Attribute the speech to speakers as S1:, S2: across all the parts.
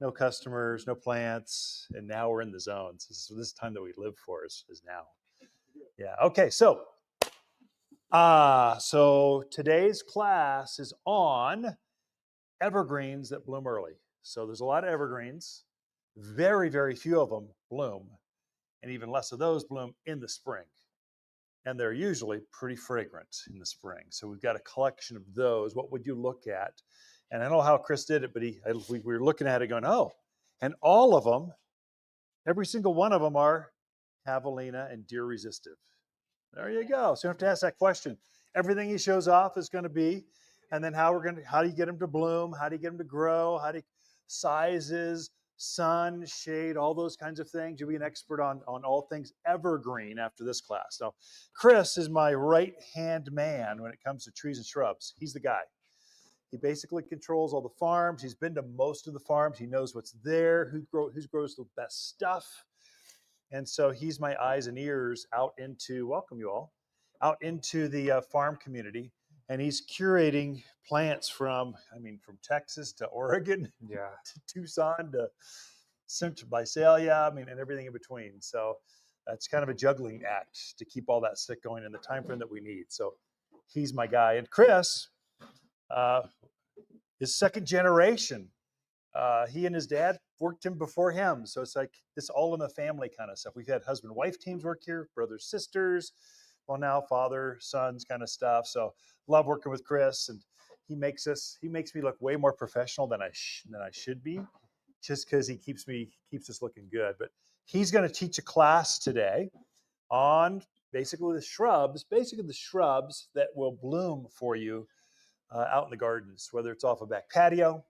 S1: no customers, no plants, and now we're in the zones. This time that we live for is now. Yeah. Okay. So today's class is on evergreens that bloom early. So there's a lot of evergreens. Very, very few of them bloom, and even less of those bloom in the spring. And they're usually pretty fragrant in the spring. So we've got a collection of those. What would you look at? And I don't know how Chris did it, but we were looking at it going, oh, and all of them, every single one of them are javelina and deer resistive. There you go. So you have to ask that question. Everything he shows off is going to be, and then how do you get them to bloom? How do you get them to grow? Sizes, sun, shade, all those kinds of things. You'll be an expert on all things evergreen after this class. Now, Chris is my right-hand man when it comes to trees and shrubs. He's the guy. He basically controls all the farms. He's been to most of the farms. He knows what's there, who grows the best stuff. And so he's my eyes and ears out into, welcome you all, out into the farm community. And he's curating plants from Texas to Oregon, to Tucson to Central Visalia, and everything in between. So that's kind of a juggling act to keep all that stick going in the time frame that we need. So he's my guy. And Chris is second generation. He and his dad worked him before him. So it's like this all in the family kind of stuff. We've had husband-wife teams work here, brothers, sisters, well now father, sons kind of stuff. So love working with Chris, and he makes me look way more professional than I should be, just because he keeps us looking good. But he's going to teach a class today on basically the shrubs that will bloom for you out in the gardens, whether it's off a back patio,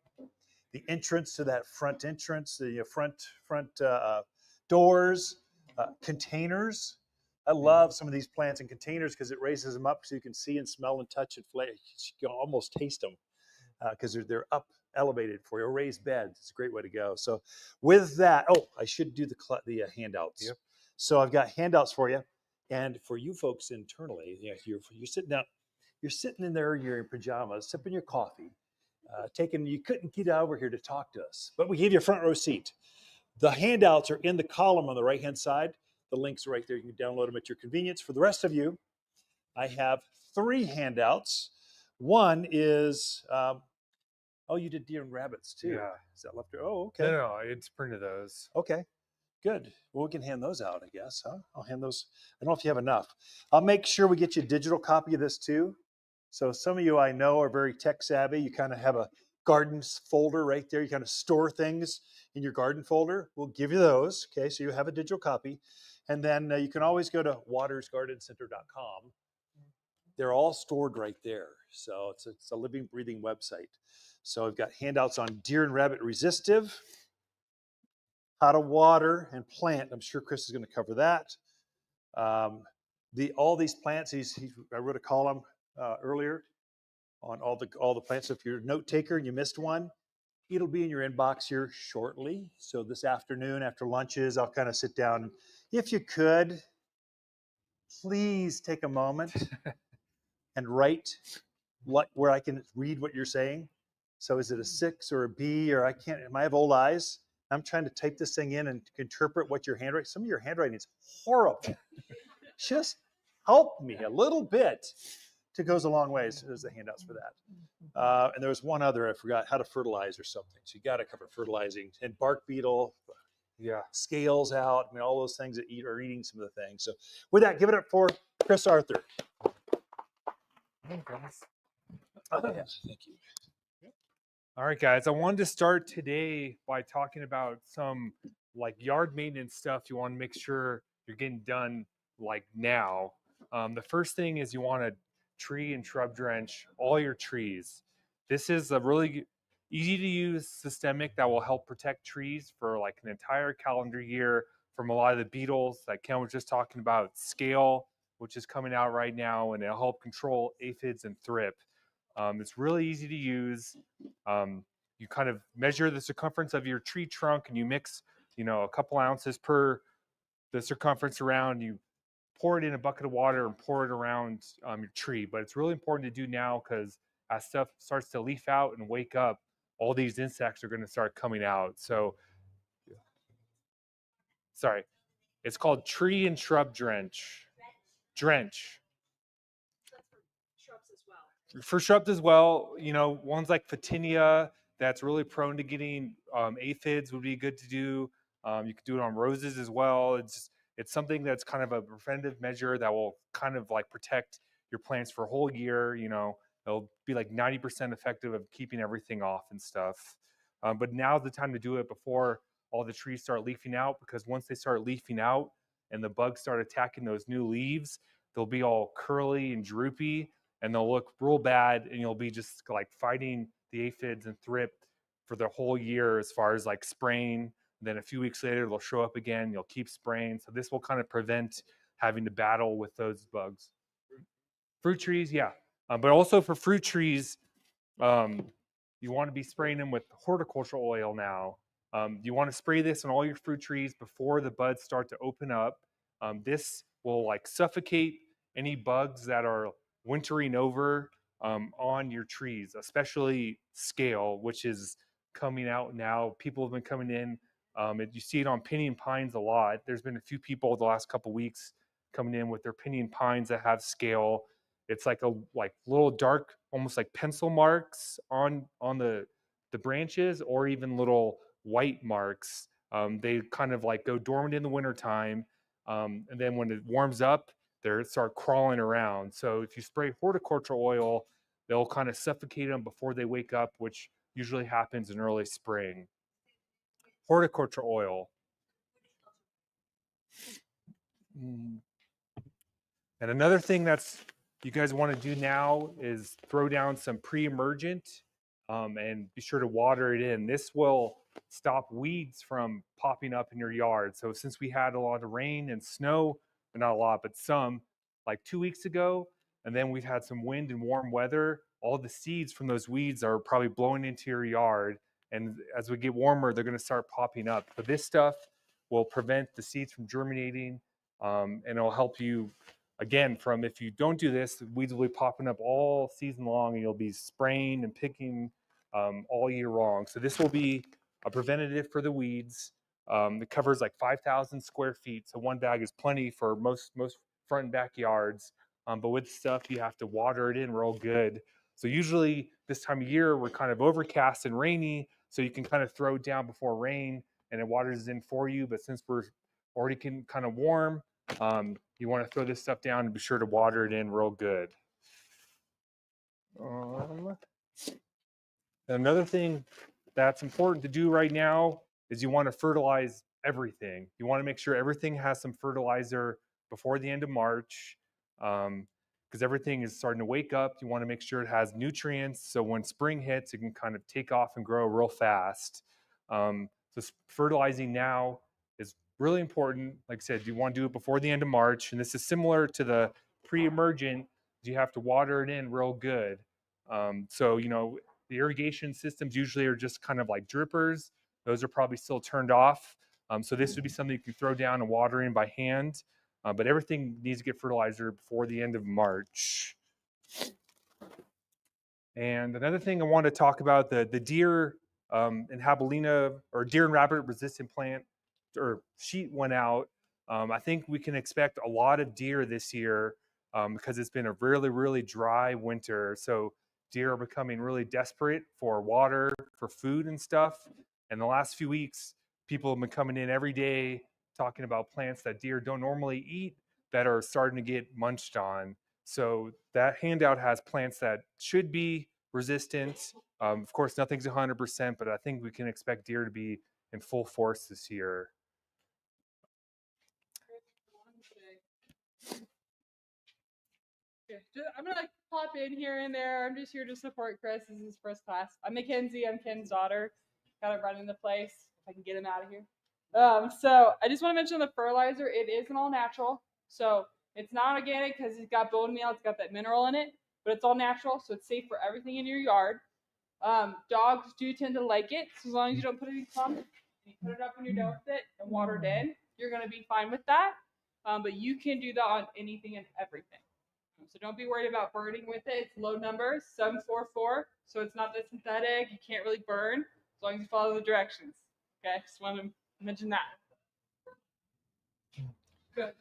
S1: the entrance to that front entrance, the front doors, containers. I love some of these plants in containers because it raises them up so you can see and smell and touch and flavor. You can almost taste them because they're up elevated for you. Or raised beds. It's a great way to go. So with that, I should do the handouts. Yep. So I've got handouts for you, and for you folks internally, you're sitting down, you're sitting in there, you're in pajamas, sipping your coffee. You couldn't get over here to talk to us, but we gave you a front row seat. The handouts are in the column on the right-hand side. The links are right there. You can download them at your convenience. For the rest of you, I have 3 handouts. One is, you did deer and rabbits too.
S2: Yeah.
S1: Is that left? Oh, okay.
S2: No, it's printed those.
S1: Okay, good. Well, we can hand those out, I guess, huh? I'll hand those. I don't know if you have enough. I'll make sure we get you a digital copy of this too. So some of you I know are very tech savvy. You kind of have a gardens folder right there. You kind of store things in your garden folder. We'll give you those. Okay, so you have a digital copy. And then you can always go to watersgardencenter.com. They're all stored right there. So it's a living, breathing website. So I've got handouts on deer and rabbit resistive, how to water and plant. I'm sure Chris is going to cover that. All these plants, I wrote a column earlier on all the plants. So if you're a note taker and you missed one, it'll be in your inbox here shortly. So this afternoon after lunches, I'll kind of sit down. If you could, please take a moment and write where I can read what you're saying. So is it a 6 or a B, or I have old eyes. I'm trying to type this thing in and interpret what your handwriting. Some of your handwriting is horrible. Just help me a little bit. It goes a long ways. There's the handouts for that. And there was one other, I forgot, how to fertilize or something. So you got to cover fertilizing and bark beetle, scales out. All those things that are eating some of the things. So with that, give it up for Chris Arthur.
S2: Hey, guys.
S1: Yes, thank you.
S2: All right, guys. I wanted to start today by talking about some yard maintenance stuff you want to make sure you're getting done now. The first thing is you want to tree and shrub drench all your trees. This is a really easy to use systemic that will help protect trees for an entire calendar year from a lot of the beetles that Ken was just talking about, scale, which is coming out right now, and it'll help control aphids and thrip. It's really easy to use. You kind of measure the circumference of your tree trunk and you mix, a couple ounces per the circumference around. You pour it in a bucket of water and pour it around your tree. But it's really important to do now because as stuff starts to leaf out and wake up, all these insects are going to start coming out. So, sorry, it's called tree and shrub drench. Drench. For shrubs as well, ones like Photinia that's really prone to getting aphids would be good to do. You could do it on roses as well. It's something that's kind of a preventative measure that will kind of like protect your plants for a whole year. It'll be like 90% effective of keeping everything off and stuff. But now's the time to do it before all the trees start leafing out, because once they start leafing out and the bugs start attacking those new leaves, they'll be all curly and droopy, and they'll look real bad, and you'll be just like fighting the aphids and thrip for the whole year as far as like spraying. And then a few weeks later they'll show up again, you'll keep spraying, so this will kind of prevent having to battle with those bugs. Fruit trees, yeah. But also for fruit trees, um, you want to be spraying them with horticultural oil now. You want to spray this on all your fruit trees before the buds start to open up. This will like suffocate any bugs that are wintering over on your trees, especially scale, which is coming out now. People have been coming in. You see it on pinyon pines a lot. There's been a few people the last couple weeks coming in with their pinyon pines that have scale. It's like a little dark, almost like pencil marks on the branches, or even little white marks. They kind of like go dormant in the wintertime, and then when it warms up, they start crawling around. So if you spray horticultural oil, they'll kind of suffocate them before they wake up, which usually happens in early spring. Horticultural oil. Mm. And another thing that's you guys want to do now is throw down some pre-emergent, and be sure to water it in. This will stop weeds from popping up in your yard. So since we had a lot of rain and snow, but not a lot, but some, like 2 weeks ago, and then we've had some wind and warm weather, all the seeds from those weeds are probably blowing into your yard. And as we get warmer, they're going to start popping up. But this stuff will prevent the seeds from germinating, and it'll help you again, from if you don't do this, weeds will be popping up all season long, and you'll be spraying and picking all year long. So this will be a preventative for the weeds. It covers like 5,000 square feet, so one bag is plenty for most front and backyards. But with stuff, you have to water it in real good. So usually this time of year, we're kind of overcast and rainy, so you can kind of throw it down before rain, and it waters in for you. But since we're already kind of warm, you want to throw this stuff down and be sure to water it in real good. Another thing that's important to do right now is you want to fertilize everything. You want to make sure everything has some fertilizer before the end of March, because everything is starting to wake up. You want to make sure it has nutrients, so when spring hits, it can kind of take off and grow real fast. So fertilizing now is really important. Like I said, you want to do it before the end of March, and this is similar to the pre-emergent. You have to water it in real good. So the irrigation systems usually are just kind of like drippers. Those are probably still turned off. So this would be something you can throw down and water in by hand. But everything needs to get fertilizer before the end of March. And another thing I want to talk about, the deer and javelina, or deer and rabbit resistant plant or sheet went out. I think we can expect a lot of deer this year, because it's been a really, really dry winter. So deer are becoming really desperate for water, for food and stuff. And the last few weeks, people have been coming in every day talking about plants that deer don't normally eat that are starting to get munched on. So that handout has plants that should be resistant. Of course, nothing's 100%, but I think we can expect deer to be in full force this year.
S3: I'm gonna like pop in here and there. I'm just here to support Chris. This is his first class. I'm Mackenzie. I'm Ken's daughter. Kind of running the place. If I can get him out of here. So I just want to mention the fertilizer. It is an all natural. So it's not organic because it's got bone meal. It's got that mineral in it, but it's all natural. So it's safe for everything in your yard. Dogs do tend to like it. So as long as you don't put any clumps, you put it up when you're done with it and water it in, you're gonna be fine with that. But you can do that on anything and everything. So don't be worried about burning with it. It's low numbers, 744. So it's not the synthetic. You can't really burn as long as you follow the directions. Okay, just wanted to mention that. Good.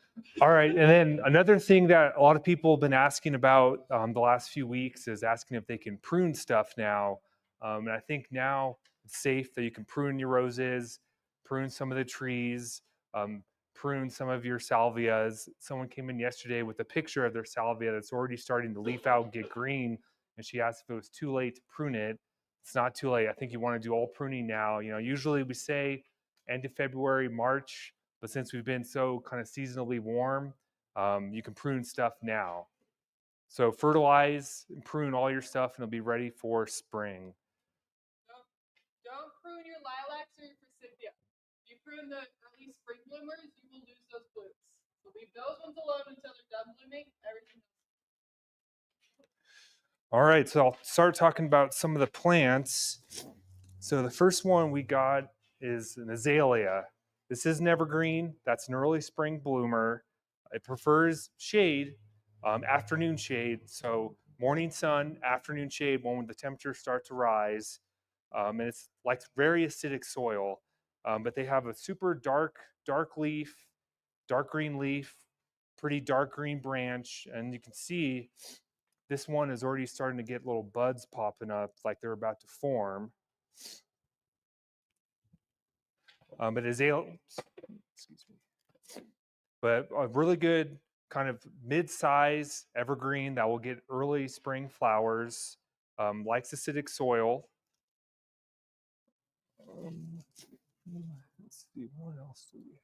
S2: All right, and then another thing that a lot of people have been asking about the last few weeks is asking if they can prune stuff now. And I think now it's safe that you can prune your roses, prune some of the trees, um, prune some of your salvias. Someone came in yesterday with a picture of their salvia that's already starting to leaf out and get green, and she asked if it was too late to prune it. It's not too late. I think you want to do all pruning now. You know, usually we say end of February, March. But since we've been so kind of seasonally warm, you can prune stuff now. So fertilize and prune all your stuff and it'll be ready for spring.
S3: Don't prune your lilacs or your forsythia. If you prune the early spring bloomers, you will lose those blooms. So leave those ones alone until they're done blooming. Everything else.
S2: All right, so I'll start talking about some of the plants. So the first one we got is an azalea. This is an evergreen. That's an early spring bloomer. It prefers shade, afternoon shade. So morning sun, afternoon shade, when the temperatures start to rise. And it's like very acidic soil. But they have a super dark leaf, dark green leaf, pretty dark green branch. And you can see this one is already starting to get little buds popping up like they're about to form. But excuse me. But a really good kind of mid-size evergreen that will get early spring flowers. Likes acidic soil. Let's see, what else do we have?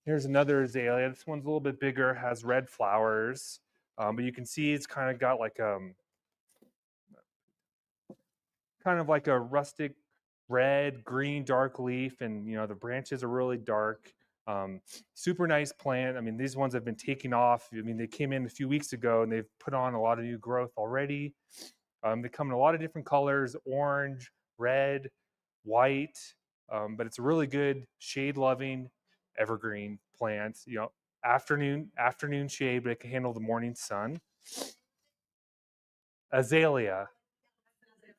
S2: Here's another azalea. This one's a little bit bigger, has red flowers. But you can see it's kind of got like a rustic red, green, dark leaf, and you know the branches are really dark. Super nice plant. I mean, these ones have been taking off. I mean, they came in a few weeks ago and they've put on a lot of new growth already. They come in a lot of different colors: orange, red, white. But it's a really good shade-loving evergreen plant. You know, afternoon shade, but it can handle the morning sun. Azalea.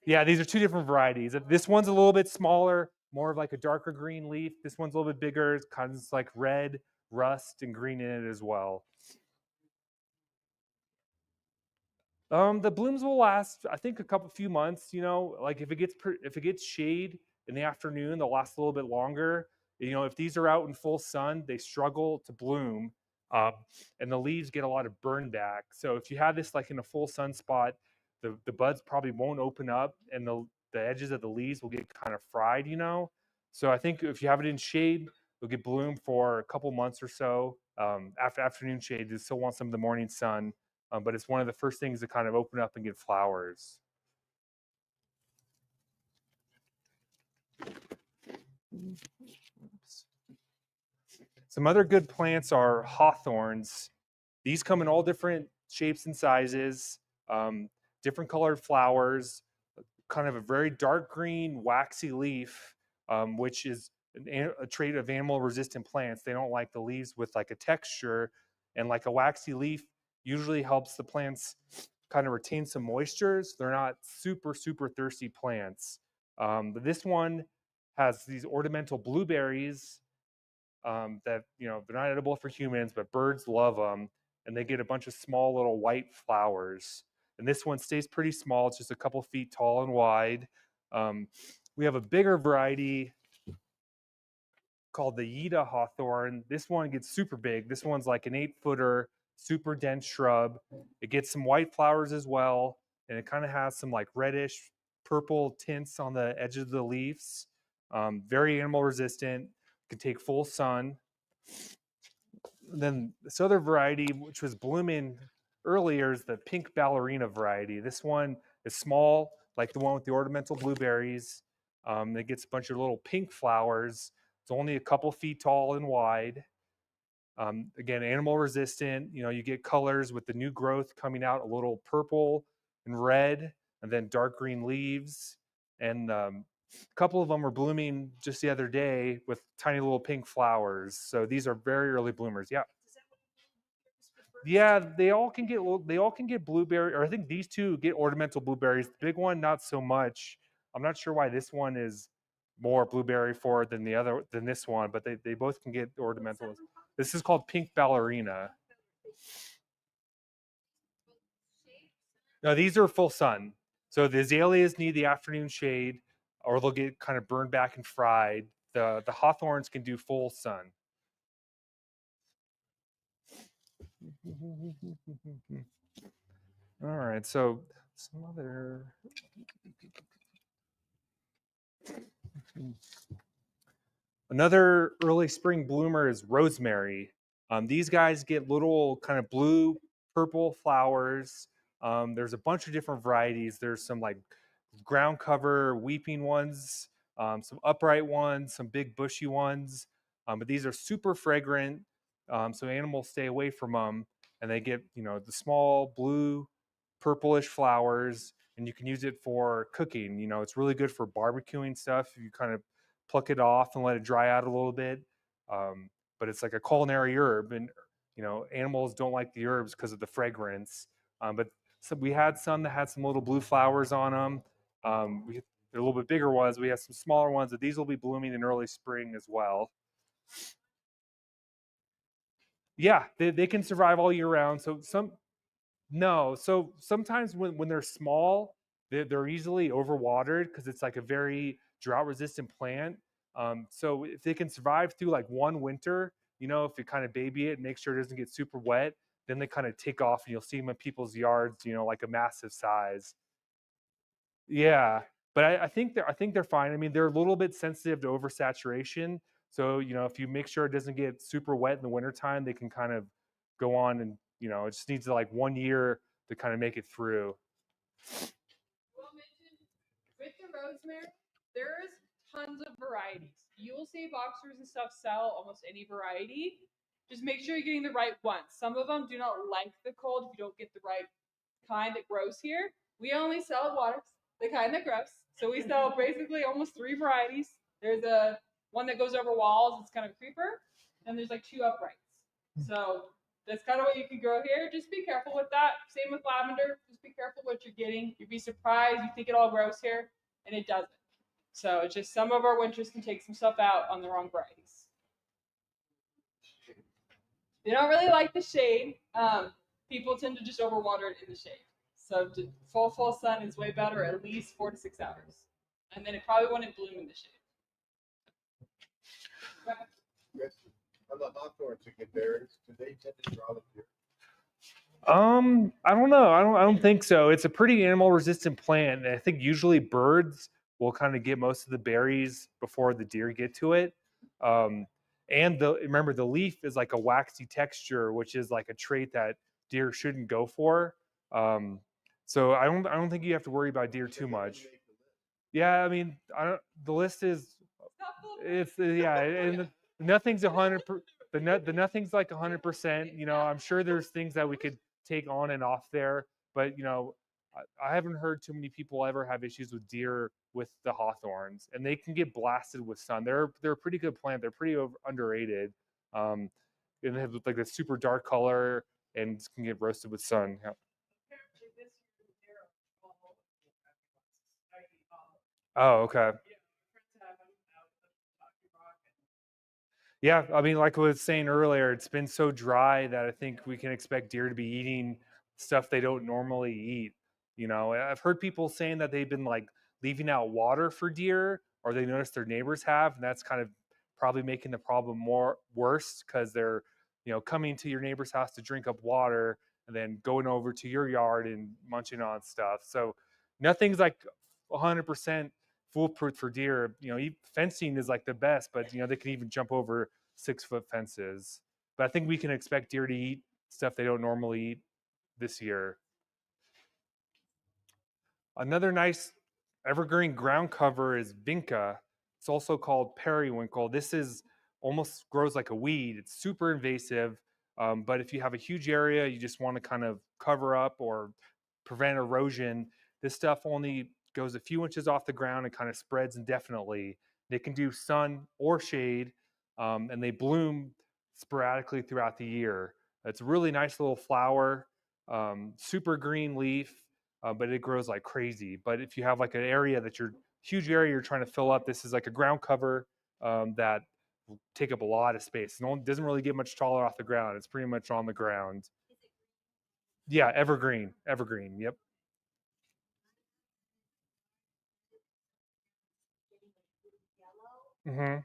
S2: Yeah, these are two different varieties. This one's a little bit smaller, more of like a darker green leaf. This one's a little bit bigger. It's kind of like red, rust, and green in it as well. The blooms will last, I think, a few months. You know, like if it gets shade in the afternoon, they'll last a little bit longer. You know, if these are out in full sun, they struggle to bloom, um, and the leaves get a lot of burn back. So if you have this like in a full sun spot, the buds probably won't open up, and the edges of the leaves will get kind of fried. You know, so I think if you have it in shade, it'll get bloom for a couple months or so. After afternoon shade, you still want some of the morning sun. But it's one of the first things to kind of open up and get flowers. Some other good plants are hawthorns. These come in all different shapes and sizes, different colored flowers, kind of a very dark green, waxy leaf, which is a trait of animal resistant plants. They don't like the leaves with like a texture, and like a waxy leaf usually helps the plants kind of retain some moisture. So they're not super thirsty plants. But this one has these ornamental blueberries that, you know, they're not edible for humans, but birds love them, and they get a bunch of small little white flowers. And this one stays pretty small; it's just a couple feet tall and wide. Um, we have a bigger variety called the Yida hawthorn. This one gets super big. This one's like an 8-footer, super dense shrub. It gets some white flowers as well, and it kind of has some like reddish purple tints on the edges of the leaves. Very animal resistant, can take full sun. Then this other variety, which was blooming earlier, is the pink ballerina variety. This one is small, like the one with the ornamental blueberries. It gets a bunch of little pink flowers. It's only a couple feet tall and wide. Again, animal resistant. You know, you get colors with the new growth coming out, a little purple and red, and then dark green leaves. And a couple of them were blooming just the other day with tiny little pink flowers. So these are very early bloomers. Yeah. Yeah, they all can get blueberry, or I think these two get ornamental blueberries. The big one, not so much. I'm not sure why this one is more blueberry forward than this one, but they both can get ornamentals. This is called pink ballerina. No, these are full sun. So the azaleas need the afternoon shade, or they'll get kind of burned back and fried. The hawthorns can do full sun. All right, so some other. Another early spring bloomer is rosemary. These guys get little kind of blue, purple flowers. There's a bunch of different varieties. There's some like ground cover weeping ones, some upright ones, some big bushy ones. But these are super fragrant, so animals stay away from them, and they get the small blue, purplish flowers, and you can use it for cooking. It's really good for barbecuing stuff. You kind of pluck it off and let it dry out a little bit. But it's like a culinary herb, and animals don't like the herbs because of the fragrance. But so we had some that had some little blue flowers on them. They're a little bit bigger ones. We have some smaller ones, but these will be blooming in early spring as well. Yeah, they can survive all year round. So no. So sometimes when they're small, they're easily overwatered because it's like a very drought resistant plant. So if they can survive through like one winter, if you kind of baby it and make sure it doesn't get super wet, then they kind of take off and you'll see them in people's yards, like a massive size. Yeah, but I think they're fine. I mean, they're a little bit sensitive to oversaturation. So, if you make sure it doesn't get super wet in the wintertime, they can kind of go on and, it just needs like 1 year to kind of make it through.
S3: Well mentioned with the rosemary, there's tons of varieties. You will see boxers and stuff sell almost any variety. Just make sure you're getting the right ones. Some of them do not like the cold if you don't get the right kind that grows here. We only sell waters, the kind that grows. So we sell basically almost three varieties. There's a one that goes over walls, it's kind of a creeper, and there's like two uprights. So that's kind of what you can grow here. Just be careful with that. Same with lavender. Just be careful what you're getting. You'd be surprised. You think it all grows here, and it doesn't. So it's just some of our winters can take some stuff out on the wrong varieties. They don't really like the shade. People tend to just overwater it in the shade. So full sun is way better, at least 4 to 6 hours, and then it probably wouldn't bloom in the shade.
S4: On the hawthorns to get berries, do they tend to draw them here?
S2: I don't know. I don't think so. It's a pretty animal resistant plant. And I think usually birds will kind of get most of the berries before the deer get to it. Um, and remember the leaf is like a waxy texture, which is like a trait that deer shouldn't go for. Um, so I don't think you have to worry about deer too much. Yeah, I mean, the list is yeah, and nothing's 100. The nothing's like 100%. I'm sure there's things that we could take on and off there, but I haven't heard too many people ever have issues with deer with the hawthorns, and they can get blasted with sun. They're a pretty good plant. They're pretty underrated, and they have like a super dark color and can get roasted with sun. Yeah. Oh, okay. Yeah, I mean, like I was saying earlier, it's been so dry that I think we can expect deer to be eating stuff they don't normally eat. I've heard people saying that they've been like leaving out water for deer, or they notice their neighbors have, and that's kind of probably making the problem more worse because they're, coming to your neighbor's house to drink up water and then going over to your yard and munching on stuff. So nothing's like 100% foolproof for deer. Fencing is like the best, but they can even jump over 6-foot fences. But I think we can expect deer to eat stuff they don't normally eat this year. Another nice evergreen ground cover is vinca. It's also called periwinkle. This is almost grows like a weed. It's super invasive, but if you have a huge area, you just want to kind of cover up or prevent erosion. This stuff only goes a few inches off the ground and kind of spreads indefinitely. They can do sun or shade, and they bloom sporadically throughout the year. It's a really nice little flower, super green leaf, but it grows like crazy. But if you have like an area that you're huge area you're trying to fill up, this is like a ground cover that will take up a lot of space. It doesn't really get much taller off the ground. It's pretty much on the ground. Yeah, evergreen, evergreen. Yep. hmm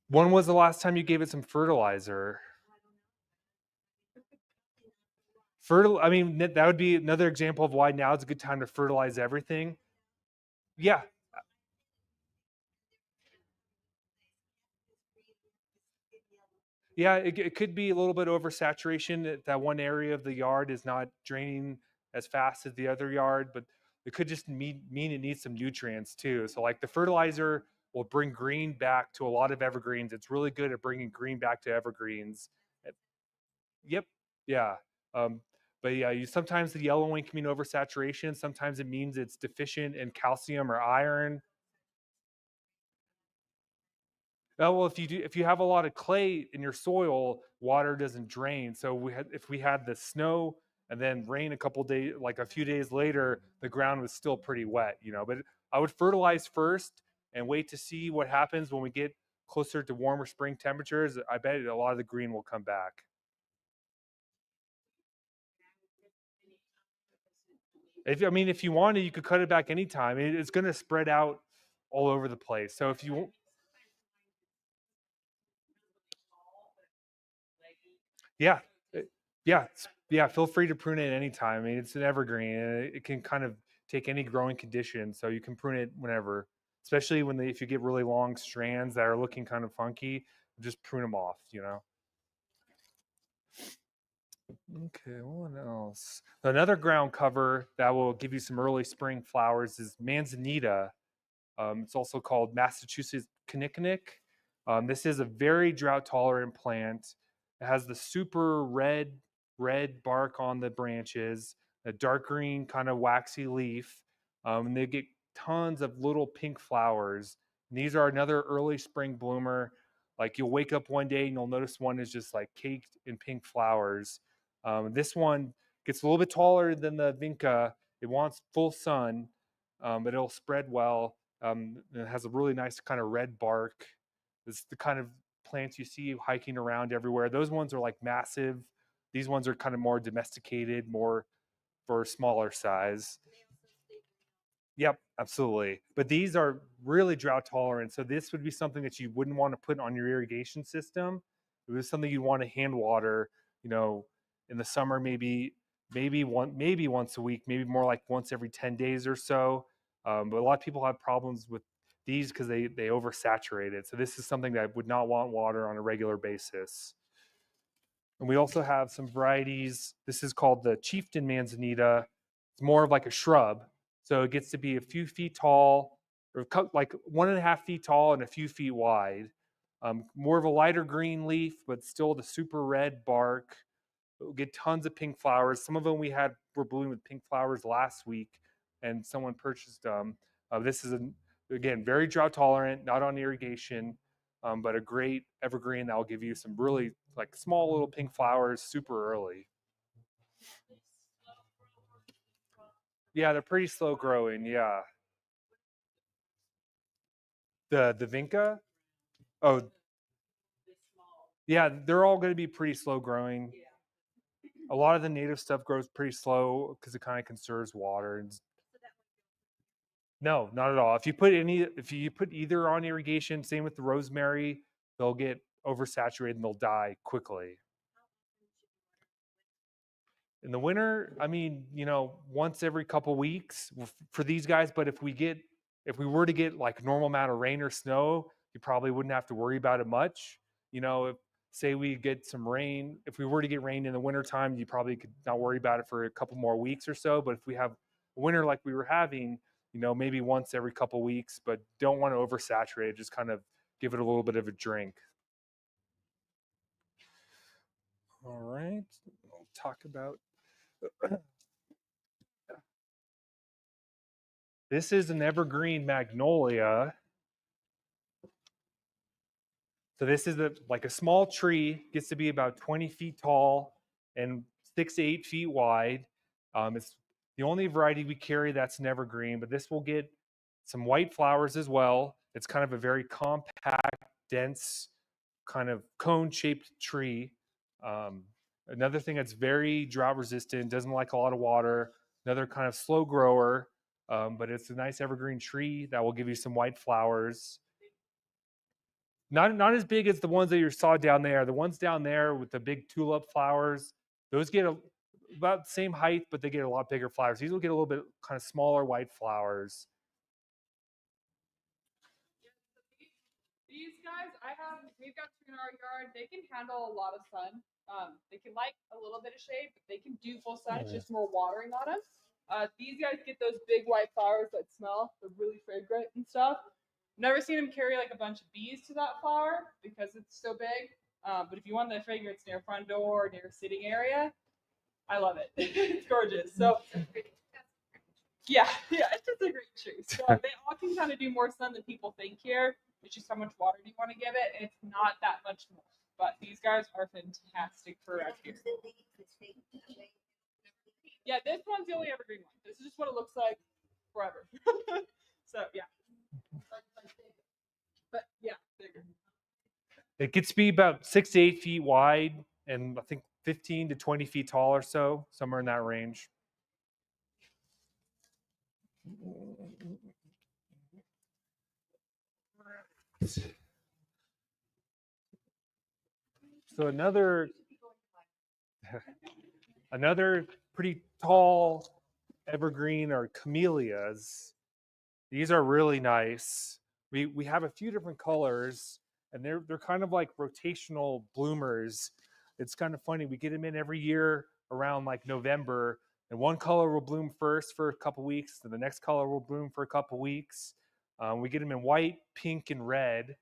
S2: When was the last time you gave it some fertilizer? I mean, that would be another example of why now is a good time to fertilize everything. Yeah, yeah, it could be a little bit oversaturation. That one area of the yard is not draining as fast as the other yard, but it could just mean it needs some nutrients too. So, like the fertilizer will bring green back to a lot of evergreens. It's really good at bringing green back to evergreens. Yep. Yeah. Um, but yeah, sometimes the yellowing can mean oversaturation. Sometimes it means it's deficient in calcium or iron. Oh, well, if you have a lot of clay in your soil, water doesn't drain. So if we had the snow and then rain a couple days, like a few days later, the ground was still pretty wet, But I would fertilize first and wait to see what happens when we get closer to warmer spring temperatures. I bet a lot of the green will come back. If you wanted, you could cut it back anytime. It's going to spread out all over the place. So if you, yeah, yeah, yeah, feel free to prune it anytime. It's an evergreen, and it can kind of take any growing condition, so you can prune it whenever. Especially if you get really long strands that are looking kind of funky, just prune them off. Okay, what else? Another ground cover that will give you some early spring flowers is manzanita. It's also called Massachusetts kinnikinick. This is a very drought tolerant plant. It has the super red bark on the branches, a dark green kind of waxy leaf, and they get tons of little pink flowers. And these are another early spring bloomer. Like you'll wake up one day and you'll notice one is just like caked in pink flowers. This one gets a little bit taller than the vinca. It wants full sun, but it'll spread well. It has a really nice kind of red bark. It's the kind of plants you see hiking around everywhere. Those ones are like massive. These ones are kind of more domesticated, more for smaller size. Yep, absolutely. But these are really drought tolerant. So this would be something that you wouldn't want to put on your irrigation system. It was something you'd want to hand water, you know, in the summer, maybe once a week, maybe more like once every 10 days or so. But a lot of people have problems with these because they oversaturate it. So this is something that would not want water on a regular basis. And we also have some varieties. This is called the Chieftain Manzanita. It's more of like a shrub. So it gets to be a few feet tall, or like 1.5 feet tall and a few feet wide. More of a lighter green leaf, but still the super red bark. We'll get tons of pink flowers. Some of them were blooming with pink flowers last week, and someone purchased them. This is again very drought tolerant, not on irrigation, but a great evergreen that will give you some really like small little pink flowers super early. Yeah, they're pretty slow growing. Yeah, the vinca. Oh, yeah, they're all going to be pretty slow growing. A lot of the native stuff grows pretty slow because it kind of conserves water. No, not at all. If you put either on irrigation, same with the rosemary, they'll get oversaturated and they'll die quickly. In the winter, once every couple weeks for these guys. But if we were to get like normal amount of rain or snow, you probably wouldn't have to worry about it much. If say we get some rain, if we were to get rain in the wintertime, you probably could not worry about it for a couple more weeks or so. But if we have a winter like we were having, maybe once every couple weeks, but don't want to oversaturate it, just kind of give it a little bit of a drink. All right. We'll talk about this is an evergreen magnolia. So this is like a small tree, gets to be about 20 feet tall and 6 to 8 feet wide. It's the only variety we carry that's an evergreen, but this will get some white flowers as well. It's kind of a very compact, dense, kind of cone-shaped tree. Um, Another thing that's very drought resistant, doesn't like a lot of water. Another kind of slow grower, but it's a nice evergreen tree that will give you some white flowers. Not as big as the ones that you saw down there. The ones down there with the big tulip flowers, those get about the same height, but they get a lot bigger flowers. These will get a little bit kind of smaller white flowers.
S3: These guys, we've got two in our yard. They can handle a lot of sun. They can like a little bit of shade, but they can do full sun. It's just more watering on them. These guys get those big white flowers that smell. They're really fragrant and stuff. Never seen them carry like a bunch of bees to that flower because it's so big. But if you want the fragrance near a front door, near a sitting area, I love it. It's gorgeous. So yeah, it's just a great tree. So they all can kind of do more sun than people think here. It's just how much water do you want to give it? And it's not that much more. But these guys are fantastic for around here. Yeah, this one's the only evergreen one. This is just what it looks like forever. So yeah. But yeah, bigger.
S2: It gets to be about 6 to 8 feet wide and I think 15 to 20 feet tall or so, somewhere in that range. So another pretty tall evergreen are camellias. These are really nice. We have a few different colors, and they're kind of like rotational bloomers. It's kind of funny. We get them in every year around like November, and one color will bloom first for a couple weeks, then the next color will bloom for a couple weeks. We get them in white, pink, and red.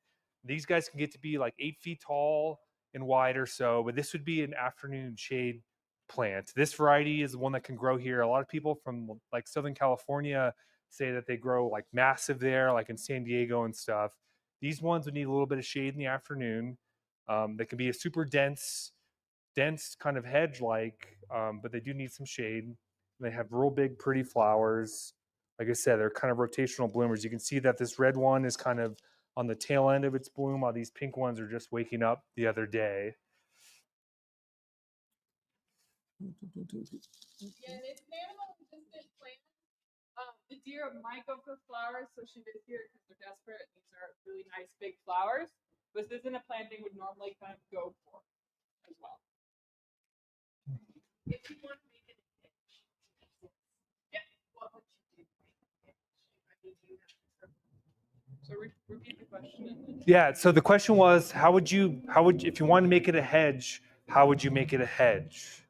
S2: These guys can get to be like 8 feet tall and wide or so, but this would be an afternoon shade plant. This variety is the one that can grow here. A lot of people from like Southern California say that they grow like massive there, like in San Diego and stuff. These ones would need a little bit of shade in the afternoon. They can be a super dense kind of hedge like, but they do need some shade. They have real big, pretty flowers. Like I said, they're kind of rotational bloomers. You can see that this red one is kind of on the tail end of its bloom, while these pink ones are just waking up the other day.
S3: Yeah, and it's an animal-resistant plant. The deer might go for flowers, so she lives here because they're desperate. These are really nice big flowers. But this isn't a plant they would normally kind of go for as well. If you want to make it a hedge, yeah, what would you do to make it a hedge? I mean, do you have to so repeat the question.
S2: Yeah, so the question was, how would you, if you want to make it a hedge, how would you make it a hedge?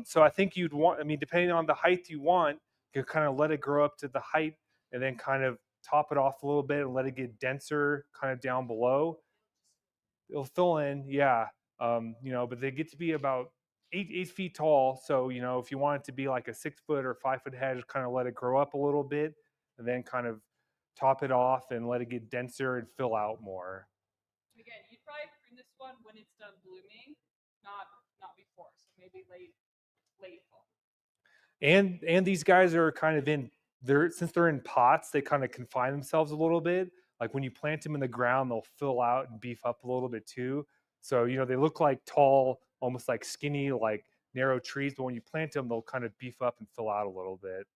S2: So I think you'd want, I mean, depending on the height you want, you can kind of let it grow up to the height and then kind of top it off a little bit and let it get denser kind of down below. It'll fill in, yeah. But they get to be about 8 feet tall. So, if you want it to be like a 6 foot or 5 foot hedge, kind of let it grow up a little bit and then kind of top it off and let it get denser and fill out more.
S3: Again, you'd probably prune this one when it's done blooming, not before. So maybe late fall.
S2: And these guys are kind of since they're in pots, they kind of confine themselves a little bit. Like when you plant them in the ground, they'll fill out and beef up a little bit too. So, they look like tall, almost like skinny, like narrow trees, but when you plant them, they'll kind of beef up and fill out a little bit.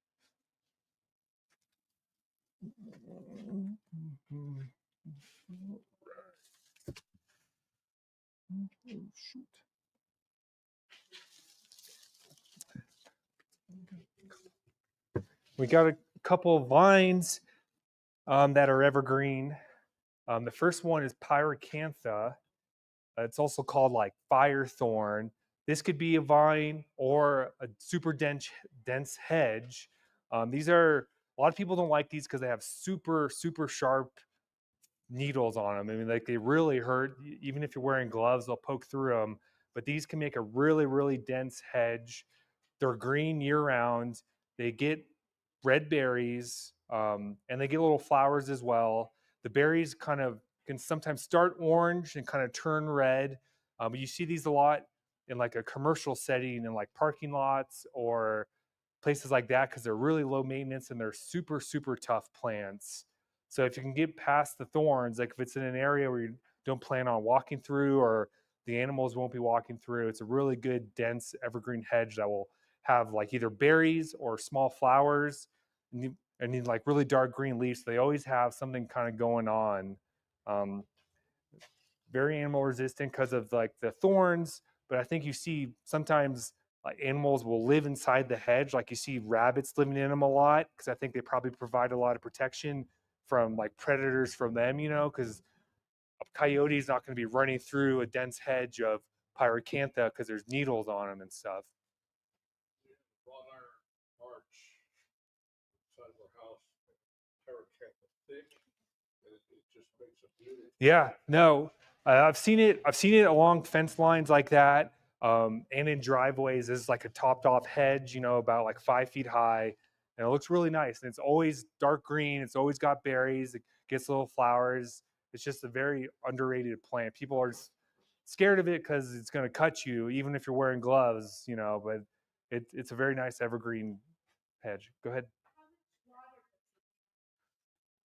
S2: Oh, shoot. We got a couple of vines that are evergreen. The first one is pyracantha. It's also called like firethorn. This could be a vine or a super dense hedge. These are, a lot of people don't like these because they have super sharp needles on them. I mean, like they really hurt. Even if you're wearing gloves, they'll poke through them. But these can make a really dense hedge. They're green year round. They get red berries, and they get little flowers as well. The berries kind of can sometimes start orange and kind of turn red. You see these a lot in like a commercial setting in like parking lots or places like that because they're really low maintenance and they're super super tough plants. So if you can get past the thorns, like if it's in an area where you don't plan on walking through or the animals won't be walking through, it's a really good dense evergreen hedge that will have like either berries or small flowers and need like really dark green leaves. So they always have something kind of going on. Um, Very animal resistant because of like the thorns, but I think you see sometimes like animals will live inside the hedge. Like you see rabbits living in them a lot because I think they probably provide a lot of protection from like predators from them, because a coyote is not going to be running through a dense hedge of pyracantha because there's needles on them and stuff.
S4: Wrought iron arch inside of our house, terracotta thick, and it just makes a beautiful.
S2: Yeah, no, I've seen it. I've seen it along fence lines like that, and in driveways. Is like a topped off hedge, about like 5 feet high, and it looks really nice. And it's always dark green. It's always got berries. It gets little flowers. It's just a very underrated plant. People are scared of it because it's going to cut you, even if you're wearing gloves. But it's a very nice evergreen hedge. Go ahead.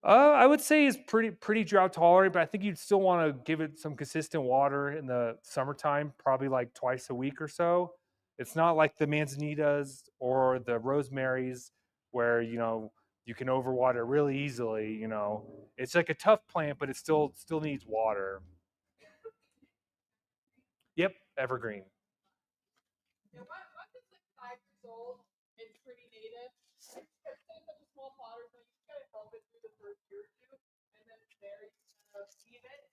S2: I would say it's pretty drought tolerant, but I think you'd still want to give it some consistent water in the summertime, probably like twice a week or so. It's not like the manzanitas or the rosemaries where you can overwater really easily. It's like a tough plant, but it still needs water. Yep, evergreen.
S3: Yeah, my kid's like 5 years old. It's pretty native. I just kept setting up a small pot or so you just gotta help it through the first year or two, and then it's there. You just kind of seed it.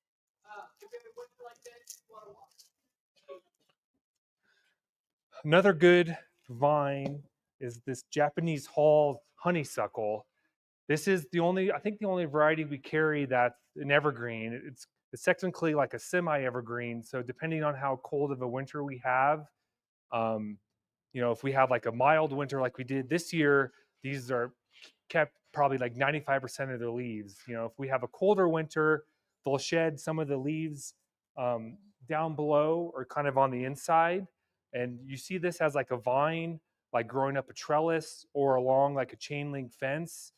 S3: If it went like this, you want to water.
S2: Another good vine is this Japanese Hall honeysuckle. This is I think the only variety we carry that's an evergreen. It's technically like a semi-evergreen. So depending on how cold of a winter we have, um, if we have like a mild winter like we did this year, these are kept probably like 95% of their leaves. If we have a colder winter, they'll shed some of the leaves um, down below or kind of on the inside. And you see this as like a vine, like growing up a trellis or along like a chain link fence.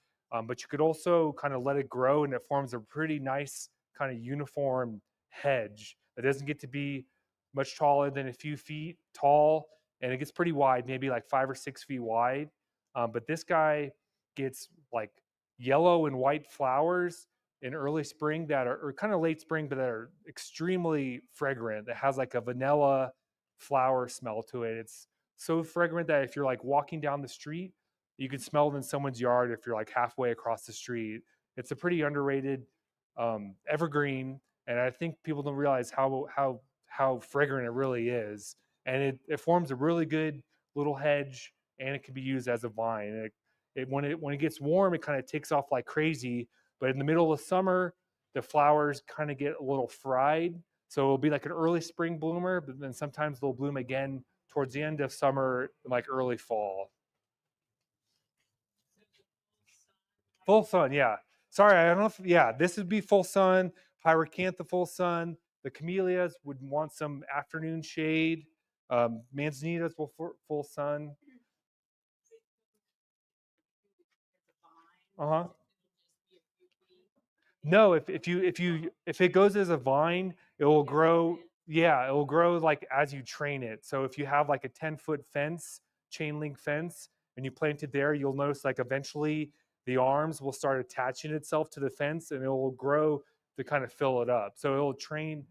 S2: But you could also kind of let it grow and it forms a pretty nice kind of uniform hedge that doesn't get to be much taller than a few feet tall and it gets pretty wide, maybe like 5 or 6 feet wide. But this guy gets like yellow and white flowers in early spring that are, or kind of late spring, but that are extremely fragrant. That has like a vanilla flower smell to it. It's so fragrant that if you're like walking down the street, you can smell it in someone's yard if you're like halfway across the street. It's a pretty underrated evergreen, and I think people don't realize how fragrant it really is. And it forms a really good little hedge, and it can be used as a vine. When it gets warm, it kind of takes off like crazy. But in the middle of summer, the flowers kind of get a little fried. So it'll be like an early spring bloomer, but then sometimes they'll bloom again towards the end of summer, like early fall. Full sun, yeah. Sorry, I don't know if this would be full sun. Pyracantha full sun. The camellias would want some afternoon shade. Manzanitas will full sun. Uh huh. No, if it goes as a vine, it will grow. Yeah, it will grow like as you train it. So if you have like a 10-foot fence, chain link fence, and you plant it there, you'll notice like eventually the arms will start attaching itself to the fence, and it will grow to kind of fill it up. So it'll train,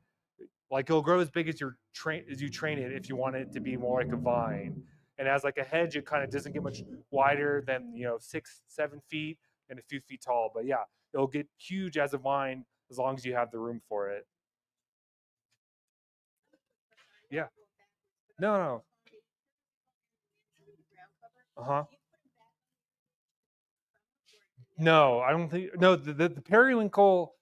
S2: like it'll grow as big as you train it if you want it to be more like a vine. And as like a hedge, it kind of doesn't get much wider than 6, 7 feet and a few feet tall. But yeah, it'll get huge as a vine as long as you have the room for it. Yeah. No, no. Uh huh. No, I don't think. No, the periwinkle.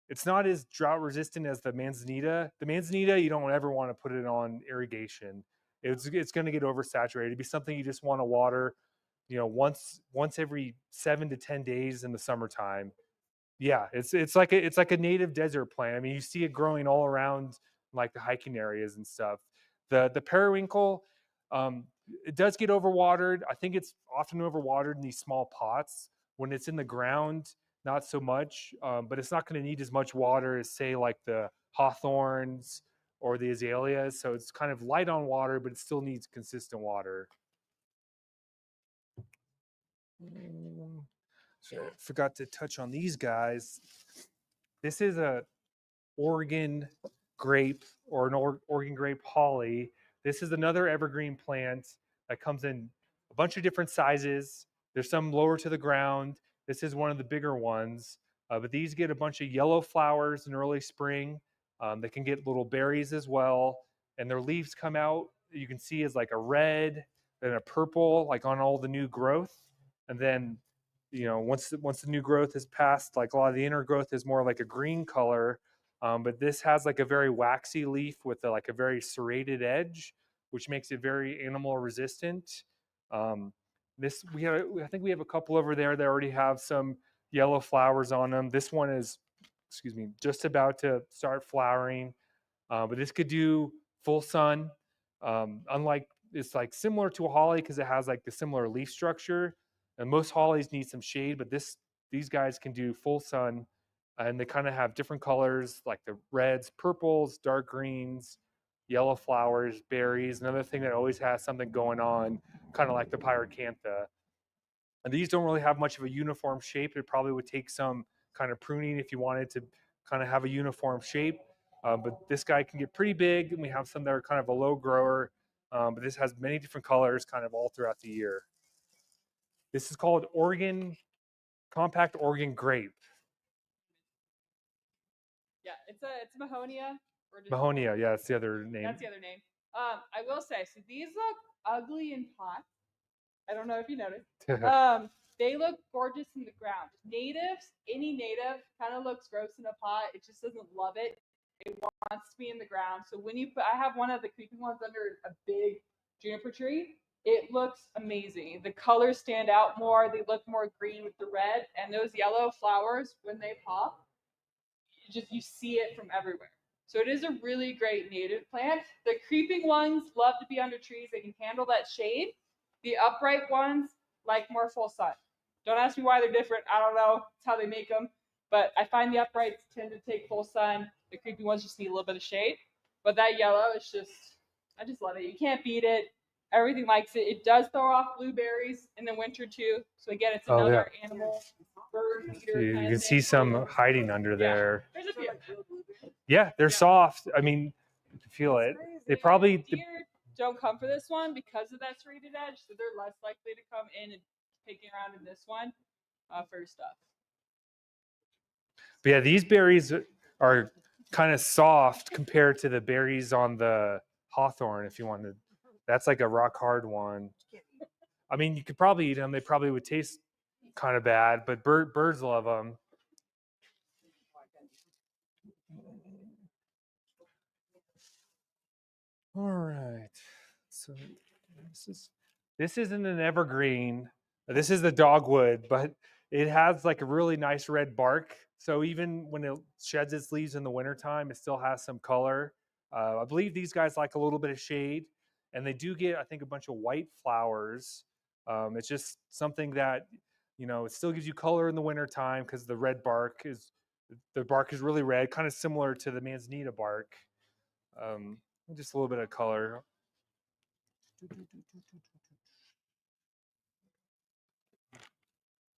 S2: It's not as drought resistant as the manzanita. The manzanita, you don't ever want to put it on irrigation. It's going to get oversaturated. It'd be something you just want to water, once every 7 to 10 days in the summertime. Yeah, it's like a native desert plant. I mean, you see it growing all around like the hiking areas and stuff. The periwinkle, it does get overwatered. I think it's often overwatered in these small pots. When it's in the ground, not so much. But it's not going to need as much water as say like the hawthorns or the azaleas. So it's kind of light on water, but it still needs consistent water. So I forgot to touch on these guys. This is a Oregon grape or an Oregon grape holly. This is another evergreen plant that comes in a bunch of different sizes. There's some lower to the ground. This is one of the bigger ones. But these get a bunch of yellow flowers in early spring. They can get little berries as well. And their leaves come out, you can see, as like a red and a purple, like on all the new growth. And then, once the new growth is passed, like a lot of the inner growth is more like a green color. But this has like a very waxy leaf with like a very serrated edge, which makes it very animal resistant. Um, I think we have a couple over there that already have some yellow flowers on them. This one is, excuse me, just about to start flowering. But this could do full sun. Unlike it's like similar to a holly because it has like the similar leaf structure. And most hollies need some shade, but these guys can do full sun, and they kind of have different colors like the reds, purples, dark greens, yellow flowers, berries. Another thing that always has something going on, kind of like the pyracantha. And these don't really have much of a uniform shape. It probably would take some kind of pruning if you wanted to kind of have a uniform shape. But this guy can get pretty big, and we have some that are kind of a low grower. But this has many different colors kind of all throughout the year. This is called Compact Oregon Grape.
S3: Yeah, it's Mahonia. Or just
S2: Mahonia, yeah, that's the other name.
S3: That's the other name. I will say, so these look ugly in pots. I don't know if you noticed. They look gorgeous in the ground. Natives, any native, kind of looks gross in a pot. It just doesn't love it. It wants to be in the ground. So when you put, I have one of the creeping ones under a big juniper tree. It looks amazing. The colors stand out more. They look more green with the red, and those yellow flowers when they pop, you see it from everywhere. So it is a really great native plant. The creeping ones love to be under trees. They can handle that shade. The upright ones like more full sun. Don't ask me why they're different. I don't know. It's how they make them. But I find the uprights tend to take full sun. The creeping ones just need a little bit of shade. But that yellow is I just love it. You can't beat it. Everything likes it. It does throw off blueberries in the winter too. So again, it's another animal bird feeder.
S2: You can see some hiding under there.
S3: There's a few.
S2: Yeah, they're soft. I mean, you can feel it. They probably
S3: Deer don't come for this one because of that serrated edge, so they're less likely to come in and picking around in this one for stuff.
S2: But yeah, these berries are kind of soft compared to the berries on the hawthorn. If you wanted, that's like a rock hard one. I mean, you could probably eat them. They probably would taste kind of bad, but birds love them. All right. So this isn't an evergreen. This is the dogwood, but it has like a really nice red bark. So even when it sheds its leaves in the wintertime, it still has some color. I believe these guys like a little bit of shade, and they do get, I think, a bunch of white flowers. It's just something that, it still gives you color in the wintertime because the bark is really red, kind of similar to the manzanita bark. Just a little bit of color. So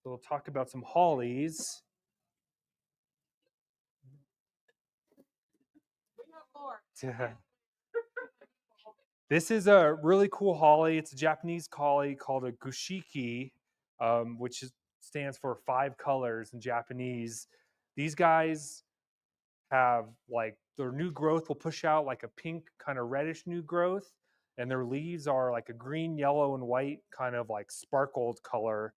S2: we'll talk about some hollies. This is a really cool holly. It's a Japanese holly called a gushiki, which stands for 5 colors in Japanese. These guys have like their new growth will push out like a pink kind of reddish new growth, and their leaves are like a green, yellow, and white kind of like sparkled color.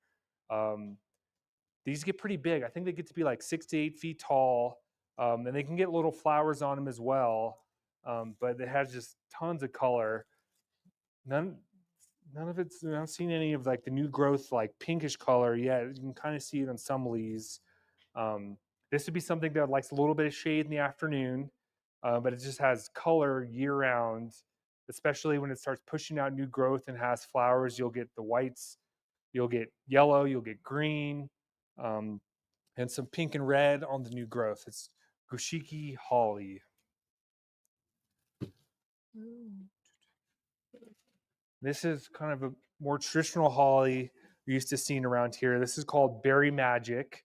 S2: These get pretty big. I think they get to be like 6 to 8 feet tall, and they can get little flowers on them as well. But it has just tons of color. None of it's. I haven't seen any of like the new growth like pinkish color yet. You can kind of see it on some leaves. This would be something that likes a little bit of shade in the afternoon, but it just has color year round, especially when it starts pushing out new growth and has flowers. You'll get the whites, you'll get yellow, you'll get green, um, and some pink and red on the new growth. It's Gushiki holly. This is kind of a more traditional holly you're used to seeing around here. This is called Berry Magic.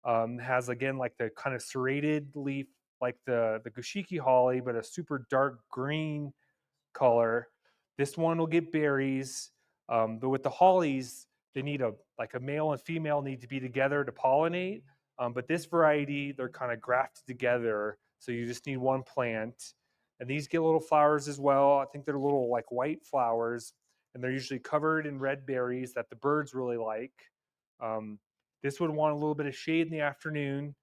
S2: Has again like the kind of serrated leaf, like the Gushiki holly, but a super dark green color. This one will get berries, but with the hollies, they need a male and female need to be together to pollinate. But this variety, they're kind of grafted together, so you just need one plant. And these get little flowers as well. I think they're little like white flowers, and they're usually covered in red berries that the birds really like. Um, this would want a little bit of shade in the afternoon,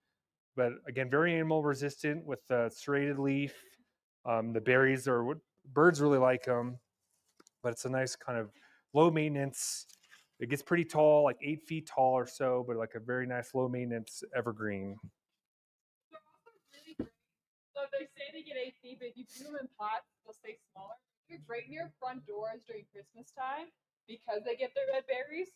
S2: but again, very animal resistant with the serrated leaf. The berries are what birds really like them, but it's a nice kind of low maintenance. It gets pretty tall, like 8 feet tall or so, but like a very nice low maintenance evergreen.
S3: They're also really great. So they say they get 8 feet, but if you put them in pots, they'll stay smaller. They're great near front doors during Christmas time because they get their red berries.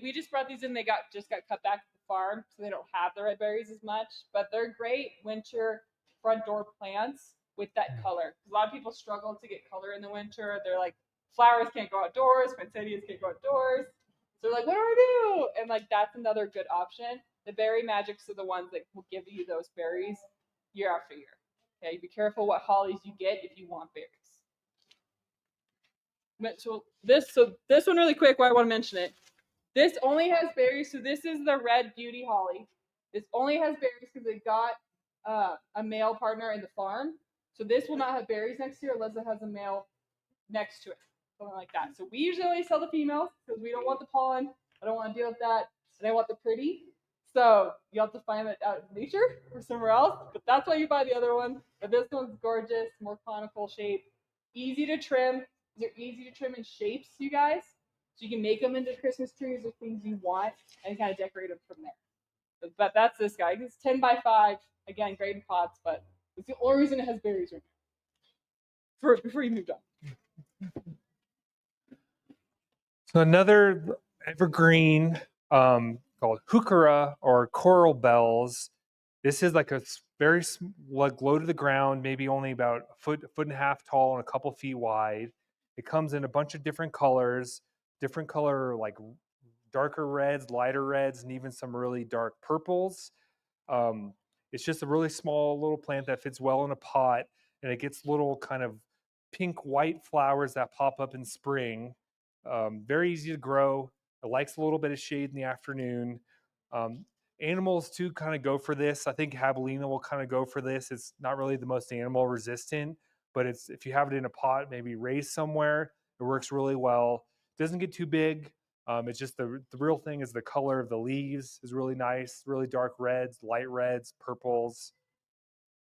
S3: We just brought these in. They just got cut back at the farm, so they don't have the red berries as much. But they're great winter front door plants with that color. A lot of people struggle to get color in the winter. They're like, flowers can't go outdoors, poinsettias can't go outdoors. So they're like, what do I do? And like that's another good option. The berry magics are the ones that will give you those berries year after year. Okay, be careful what hollies you get if you want berries. So this one really quick, why I want to mention it. This only has berries, so this is the red beauty holly. This only has berries because it got a male partner in the farm. So this will not have berries next year unless it has a male next to it, something like that. So we usually only sell the females because we don't want the pollen. I don't want to deal with that, and I want the pretty. So you have to find it out in nature or somewhere else. But that's why you buy the other one. But this one's gorgeous, more conical shape, easy to trim. They're easy to trim in shapes, you guys. So you can make them into Christmas trees or things you want and kind of decorate them from there. But that's this guy. It's 10 by 5. Again, great in pots, but it's the only reason it has berries right now. Before you moved on.
S2: So another evergreen called heuchera or coral bells. This is like a very like low to the ground, maybe only about a foot and a half tall, and a couple feet wide. It comes in a bunch of different colors, different color like darker reds, lighter reds, and even some really dark purples. Um, it's just a really small little plant that fits well in a pot, and it gets little kind of pink white flowers that pop up in spring. Very easy to grow. It likes a little bit of shade in the afternoon. Um, Animals too kind of go for this. I think javelina will kind of go for this. It's not really the most animal resistant, but it's if you have it in a pot, maybe raised somewhere, it works really well. Doesn't get too big. It's just the real thing is the color of the leaves is really nice, really dark reds, light reds, purples.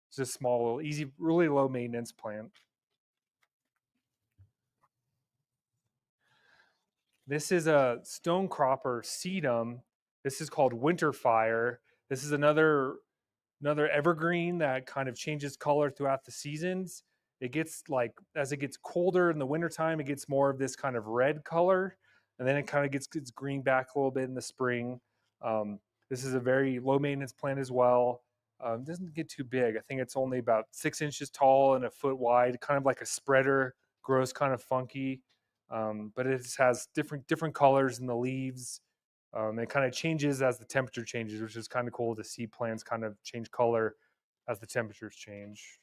S2: It's just small, easy, really low maintenance plant. This is a stonecropper sedum. This is called winter fire. This is another evergreen that kind of changes color throughout the seasons. It gets like as it gets colder in the wintertime, it gets more of this kind of red color, and then it kind of gets green back a little bit in the spring. This is a very low maintenance plant as well. Doesn't get too big. I think it's only about 6 inches tall and a foot wide, kind of like a spreader. Grows kind of funky, but it has different colors in the leaves. It kind of changes as the temperature changes, which is kind of cool to see plants kind of change color as the temperatures change.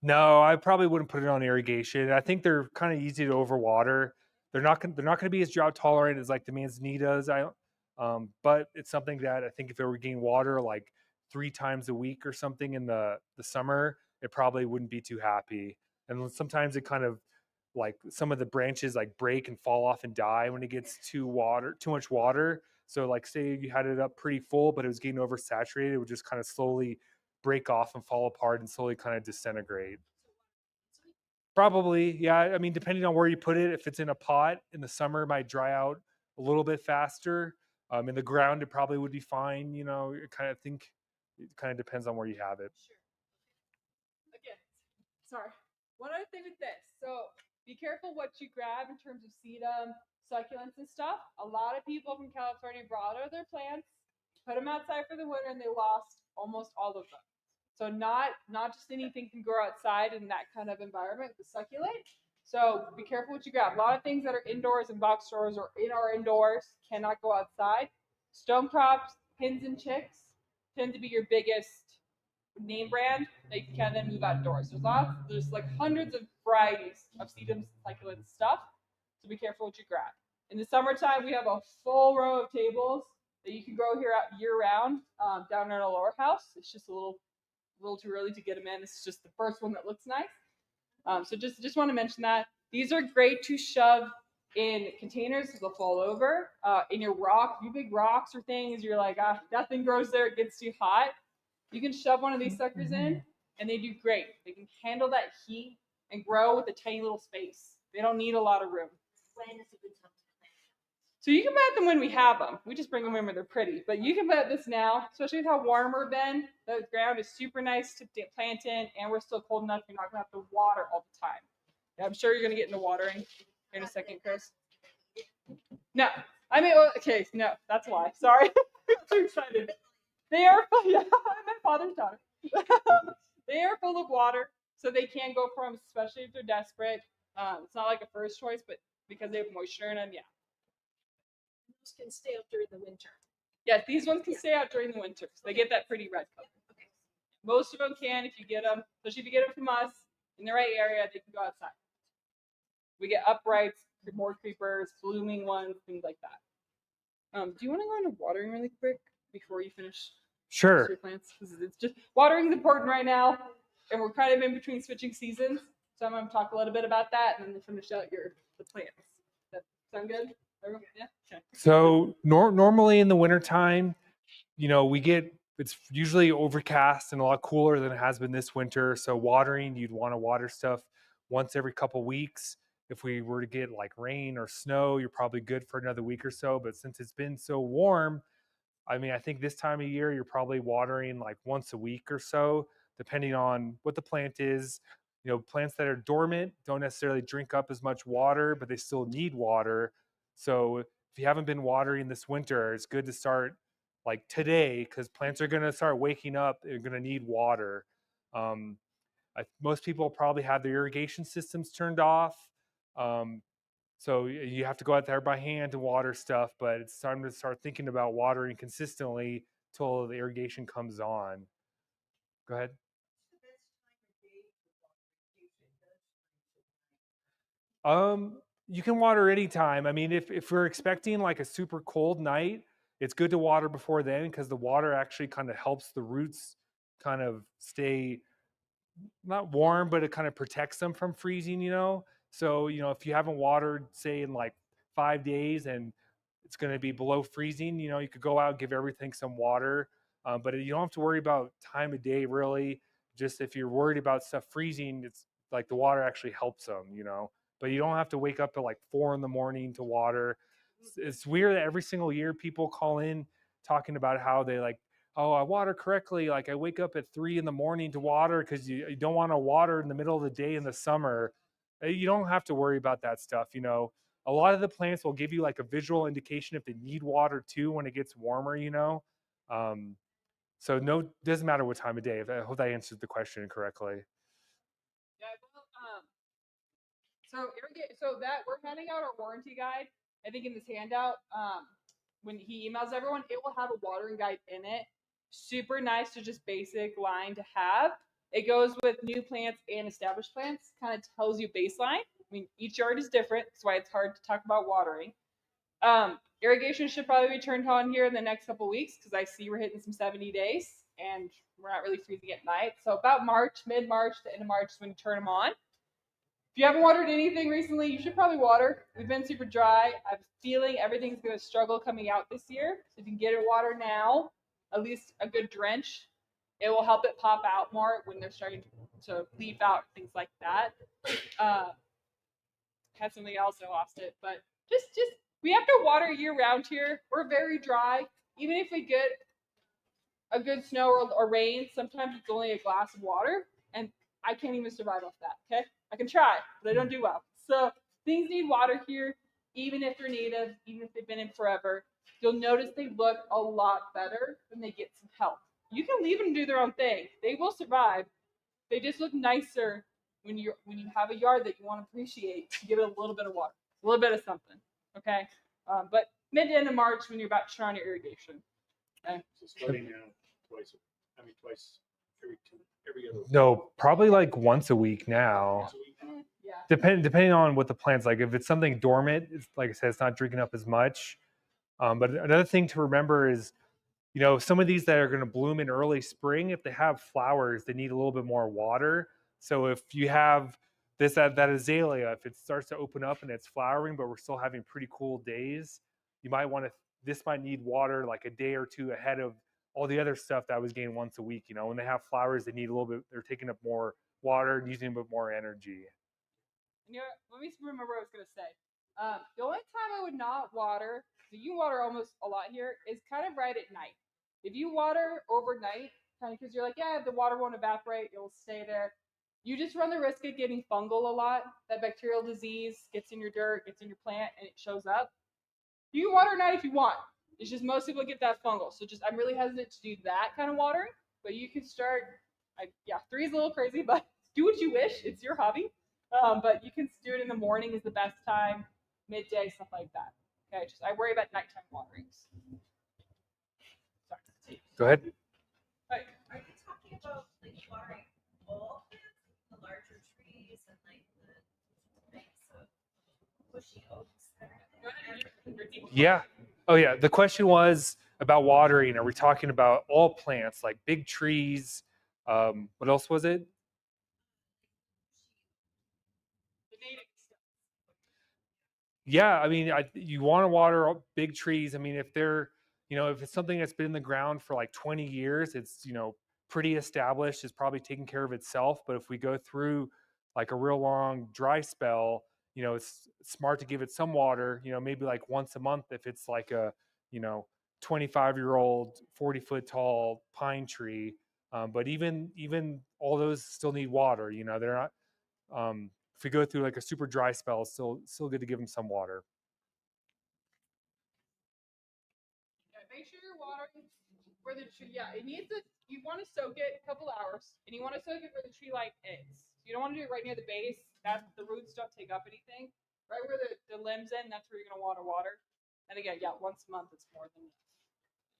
S2: No, I probably wouldn't put it on irrigation. I think they're kind of easy to overwater. They're not going to be as drought tolerant as like the manzanitas. But it's something that I think if it were getting water like 3 times a week or something in the summer, it probably wouldn't be too happy. And sometimes it kind of like some of the branches like break and fall off and die when it gets too much water. So like say you had it up pretty full, but it was getting oversaturated, it would just kind of slowly break off and fall apart and slowly kind of disintegrate. Probably, yeah. I mean, depending on where you put it, if it's in a pot in the summer, it might dry out a little bit faster. In the ground, it probably would be fine. You know, I kind of think it kind of depends on where you have it.
S3: Sure. Again, sorry. One other thing with this. So be careful what you grab in terms of sedum, succulents, and stuff. A lot of people from California brought all their plants, put them outside for the winter, and they lost almost all of them. So not just anything can grow outside in that kind of environment with succulent. So be careful what you grab. A lot of things that are indoors in box stores or in our indoors cannot go outside. Stone crops, pins and chicks tend to be your biggest name brand that you can then move outdoors. There's like hundreds of varieties of sedums, succulents, stuff. So be careful what you grab. In the summertime, we have a full row of tables that you can grow here out year round down in our lower house. It's just a little too early to get them in. This is just the first one that looks nice. So just want to mention that these are great to shove in containers because they'll fall over. In your big rocks or things, you're like, nothing grows there. It gets too hot. You can shove one of these suckers in, and they do great. They can handle that heat and grow with a tiny little space. They don't need a lot of room.
S5: When is a good time to plant?
S3: So you can plant them when we have them. We just bring them in when they're pretty. But you can plant this now, especially with how warm we've been. The ground is super nice to plant in, and we're still cold enough. You're not going to have to water all the time. Yeah, I'm sure you're going to get into watering in a second, Chris. No. I mean, okay, no, that's why. Sorry. I'm too excited. They are full, yeah, my father's daughter. They are full of water, so they can go from, especially if they're desperate. It's not like a first choice, but because they have moisture in them, yeah.
S5: Those can stay up during the winter.
S3: Yes, these ones can stay out during the winter. So they get that pretty red color.
S5: Okay.
S3: Most of them can if you get them, especially if you get them from us in the right area, they can go outside. We get uprights, more creepers, blooming ones, things like that. Do you want to go into watering really quick before you finish?
S2: Sure.
S3: Your plants. It's just watering is important right now, and we're kind of in between switching seasons. So I'm going to talk a little bit about that, and then finish out the plants. That sound good? Everyone? Yeah. Okay.
S2: So normally in the wintertime, you know, it's usually overcast and a lot cooler than it has been this winter. So watering, you'd want to water stuff once every couple weeks. If we were to get like rain or snow, you're probably good for another week or so. But since it's been so warm, I mean, I think this time of year you're probably watering like once a week or so, depending on what the plant is. You know, plants that are dormant don't necessarily drink up as much water, but they still need water. So if you haven't been watering this winter, it's good to start like today because plants are going to start waking up. They're going to need water. Um, most people probably have their irrigation systems turned off. Um, so you have to go out there by hand to water stuff, but it's time to start thinking about watering consistently till the irrigation comes on. Go ahead. You can water anytime. I mean, if we're expecting like a super cold night, it's good to water before then because the water actually kind of helps the roots kind of stay not warm, but it kind of protects them from freezing, you know? So, you know, if you haven't watered, say, in like 5 days and it's going to be below freezing, you know, you could go out and give everything some water. But you don't have to worry about time of day, really. Just if you're worried about stuff freezing, it's like the water actually helps them, you know? But you don't have to wake up at like 4 in the morning to water. It's weird that every single year people call in talking about how they like, oh, I water correctly. Like I wake up at 3 in the morning to water because you don't want to water in the middle of the day in the summer. You don't have to worry about that stuff. You know, a lot of the plants will give you like a visual indication if they need water too when it gets warmer, you know. Um, so no, doesn't matter what time of day. I hope that answered the question correctly.
S3: Yeah, well, so that we're handing out our warranty guide. I think in this handout, when he emails everyone, it will have a watering guide in it. Super nice to just basic line to have. It goes with new plants and established plants. Kind of tells you baseline. I mean, each yard is different. That's why it's hard to talk about watering. Irrigation should probably be turned on here in the next couple weeks because I see we're hitting some 70 days and we're not really freezing at night. So about March, mid-March to end of March is when you turn them on. If you haven't watered anything recently, you should probably water. We've been super dry. I'm feeling everything's going to struggle coming out this year. So if you can get it water now, at least a good drench, it will help it pop out more when they're starting to leaf out, things like that. Had something else, I lost it. But just We have to water year round here. We're very dry. Even if we get a good snow or rain, sometimes it's only a glass of water, and I can't even survive off that. Okay, I can try, but I don't do well. So things need water here, even if they're native, even if they've been in forever. You'll notice they look a lot better when they get some help. You can leave them do their own thing; they will survive. They just look nicer when you have a yard that you want to appreciate. Give it a little bit of water, a little bit of something. Okay, but mid to end of March when you're about to turn on your irrigation. Okay.
S4: So starting now, twice every other week.
S2: No, probably like once a week now.
S4: Once a week.
S3: Yeah.
S2: Depending on what the plant's like. If it's something dormant, it's, like I said, it's not drinking up as much. But another thing to remember is, some of these that are going to bloom in early spring, if they have flowers, they need a little bit more water. So if you have that azalea, if it starts to open up and it's flowering, but we're still having pretty cool days, you might want to. This might need water like a day or two ahead of all the other stuff that was getting once a week. When they have flowers, they need a little bit. They're taking up more water and using a bit more energy.
S3: Let me remember what I was gonna say. The only time I would not water, so you water almost a lot here, is kind of right at night. If you water overnight, kind of because you're like, yeah, the water won't evaporate, it'll stay there. You just run the risk of getting fungal a lot. That bacterial disease gets in your dirt, gets in your plant, and it shows up. You can water at night if you want. It's just most people get that fungal. So I'm really hesitant to do that kind of watering. But you can start. 3 is a little crazy, but do what you wish. It's your hobby. But you can do it in the morning is the best time, midday, stuff like that. Okay, I worry about nighttime waterings. Sorry.
S2: Go ahead.
S3: Right.
S5: Are you talking about like watering all plants, the larger trees and like the types of bushy oaks that are there?
S2: Yeah. Oh, yeah. The question was about watering. Are we talking about all plants, like big trees? What else was it?
S3: The native stuff.
S2: Yeah, I mean, you want to water big trees. I mean, if they're, if it's something that's been in the ground for like 20 years, it's, pretty established, it's probably taking care of itself. But if we go through like a real long dry spell, it's smart to give it some water, maybe like once a month if it's like a, 25-year-old, 40-foot tall pine tree. But even all those still need water, they're not, if we go through like a super dry spell, it's still good to give them some water.
S3: Yeah, make sure you're watering where the tree. Yeah, it needs it. You want to soak it a couple hours, and you want to soak it where the tree line is. You don't want to do it right near the base. That the roots don't take up anything. Right where the limbs end, that's where you're gonna want to water. And again, once a month it's more than.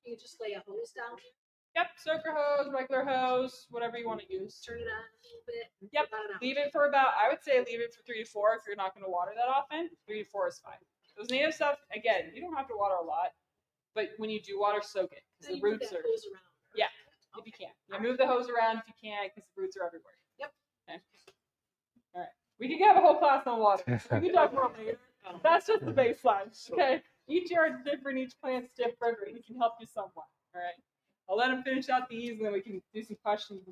S5: You just lay a hose down there,
S3: Yep, soaker hose, regular hose, whatever you want to use.
S5: turn it on a little bit.
S3: Yep,
S5: about an hour.
S3: leave it for about. I would say leave it for 3 to 4 if you're not going to water that often. 3 to 4 is fine. Those native stuff, again, you don't have to water a lot, but when you do water, soak it because
S5: Then
S3: the
S5: you move
S3: roots
S5: that
S3: are.
S5: hose around.
S3: Yeah, if you can. Yeah, move the hose around if you can because the roots are everywhere.
S5: Yep.
S3: Okay. All right. We can have a whole class on water. We can talk more later. That's just the baseline. Okay. Each yard's different. Each plant's different. We can help you somewhat. All right. I'll let him finish out these, and then we can do some questions.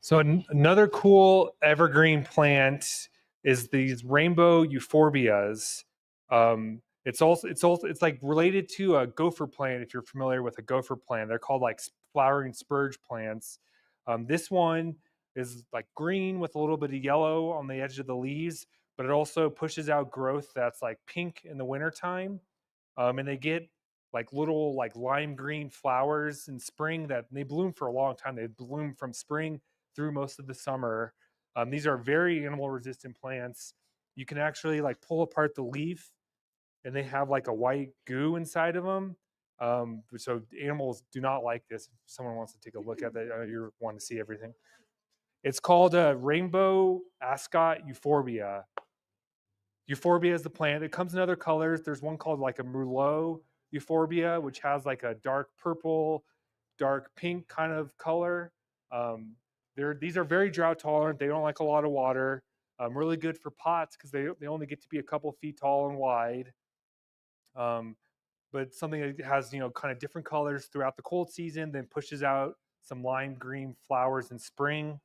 S2: So another cool evergreen plant is these rainbow euphorbias. It's like related to a gopher plant. If you're familiar with a gopher plant, they're called like flowering spurge plants. This one is like green with a little bit of yellow on the edge of the leaves, but it also pushes out growth that's like pink in the wintertime. And they get like little like lime green flowers in spring that they bloom for a long time. They bloom from spring through most of the summer. These are very animal resistant plants. You can actually like pull apart the leaf and they have like a white goo inside of them. So animals do not like this. If someone wants to take a look at that, you want to see everything. It's called a rainbow ascot euphorbia. Euphorbia is the plant. It comes in other colors. There's one called like a Merlot euphorbia, which has like a dark purple, dark pink kind of color. These are very drought tolerant. They don't like a lot of water. Really good for pots because they only get to be a couple feet tall and wide. But something that has kind of different colors throughout the cold season, then pushes out some lime green flowers in spring.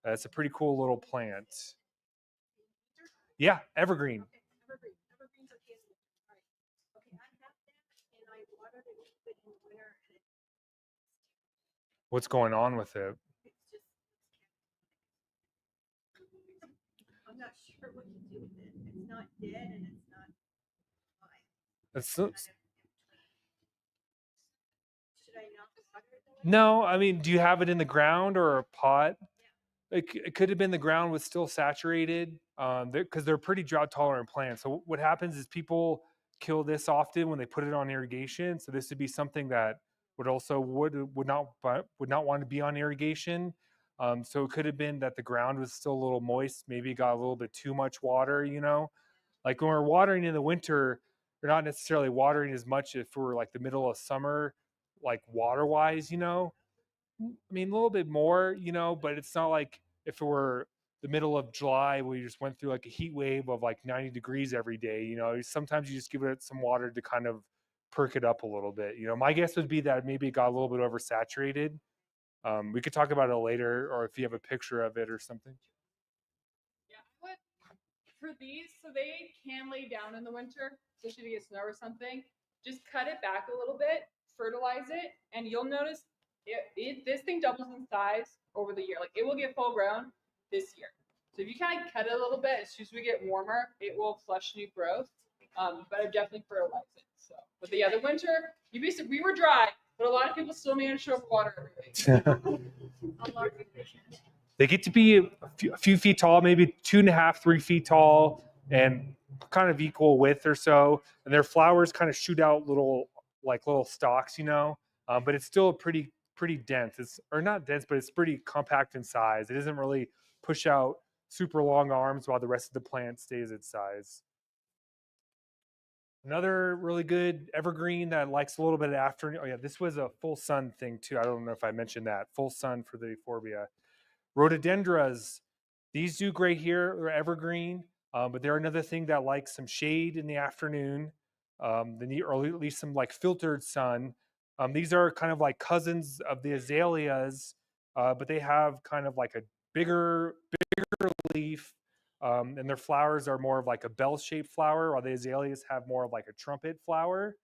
S2: It's a pretty cool little plant. Yeah, evergreen.
S5: Okay, evergreen. Evergreens are candy. All watered and keep it in the winter, and
S2: What's going on with it?
S5: it's just I'm not sure what to do with it. It's not dead and it's not alive.
S2: It's
S5: Kind of in between. Should I not water it the way?
S2: no. I mean, do you have it in the ground or a pot? It could have been the ground was still saturated because they're pretty drought tolerant plants. So what happens is people kill this often when they put it on irrigation. So this would be something that would not want to be on irrigation. So it could have been that the ground was still a little moist, maybe got a little bit too much water. Like when we're watering in the winter, we're not necessarily watering as much if we're like the middle of summer, like water wise. I mean, a little bit more, but it's not like if it were the middle of July where you just went through like a heat wave of like 90 degrees every day. Sometimes you just give it some water to kind of perk it up a little bit. My guess would be that maybe it got a little bit oversaturated. We could talk about it later, or if you have a picture of it or something.
S3: Yeah, I would for these, so they can lay down in the winter, especially if you get snow or something. Just cut it back a little bit, fertilize it, and you'll notice this thing doubles in size over the year. Like it will get full grown this year. So if you kind of cut it a little bit, as soon as we get warmer, it will flush new growth. But I definitely fertilize it. So, but the other winter, we were dry, but a lot of people still managed to overwater everything.
S5: How large are they?
S2: They get to be a few feet tall, maybe 2.5, 3 feet tall, and kind of equal width or so. And their flowers kind of shoot out little stalks, but it's still pretty dense. It's or not dense, but it's pretty compact in size. It doesn't really push out super long arms while the rest of the plant stays its size. Another really good evergreen that likes a little bit of afternoon. Oh yeah, this was a full sun thing too. I don't know if I mentioned that. Full sun for the euphorbia. Rhododendras, these do great here. They're evergreen, but they're another thing that likes some shade in the afternoon. They need, or at least some like filtered sun. These are kind of like cousins of the azaleas, but they have kind of like a bigger leaf, and their flowers are more of like a bell-shaped flower, while the azaleas have more of like a trumpet flower.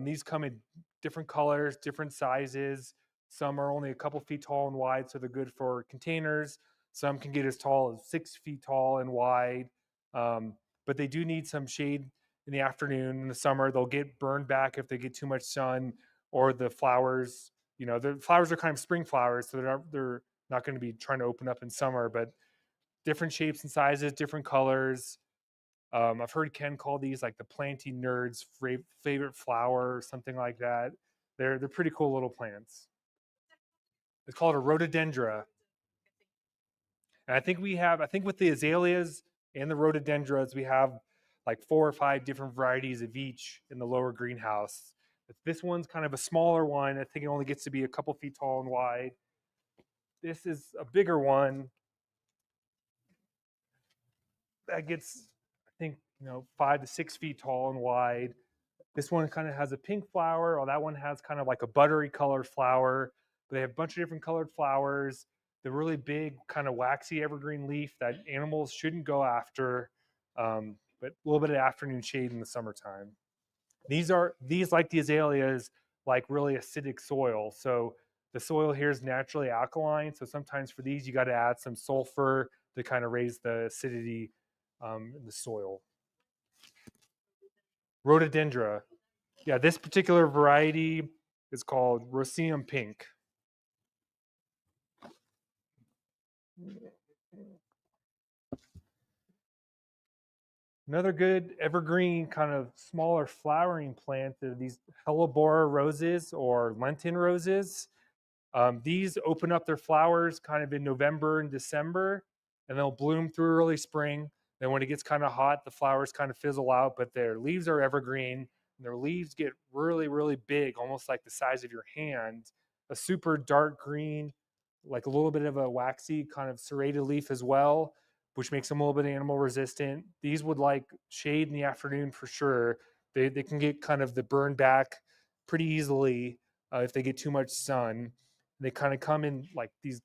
S2: These come in different colors, different sizes. Some are only a couple feet tall and wide, so they're good for containers. Some can get as tall as 6 feet tall and wide, but they do need some shade in the afternoon. In the summer, they'll get burned back if they get too much sun, or the flowers. The flowers are kind of spring flowers, so they're not going to be trying to open up in summer, but different shapes and sizes, different colors. I've heard Ken call these like the planting nerds' favorite flower or something like that. They're pretty cool little plants. It's called a rhododendra. And I think with the azaleas and the rhododendras, we have like 4 or 5 different varieties of each in the lower greenhouse. This one's kind of a smaller one. I think it only gets to be a couple feet tall and wide. This is a bigger one that gets, I think, 5 to 6 feet tall and wide. This one kind of has a pink flower, or that one has kind of like a buttery colored flower. But they have a bunch of different colored flowers. The really big, kind of waxy evergreen leaf that animals shouldn't go after, but a little bit of afternoon shade in the summertime. These like the azaleas, like really acidic soil. So the soil here is naturally alkaline. So sometimes for these, you got to add some sulfur to kind of raise the acidity in the soil. Rhododendra. Yeah, this particular variety is called Roseum Pink. Another good evergreen kind of smaller flowering plant are these hellebora roses or Lenten roses. These open up their flowers kind of in November and December, and they'll bloom through early spring. Then when it gets kind of hot, the flowers kind of fizzle out, but their leaves are evergreen. And their leaves get really, really big, almost like the size of your hand. A super dark green, like a little bit of a waxy kind of serrated leaf as well, which makes them a little bit animal resistant. These would like shade in the afternoon for sure. They can get kind of the burn back pretty easily if they get too much sun. They kind of come in like these,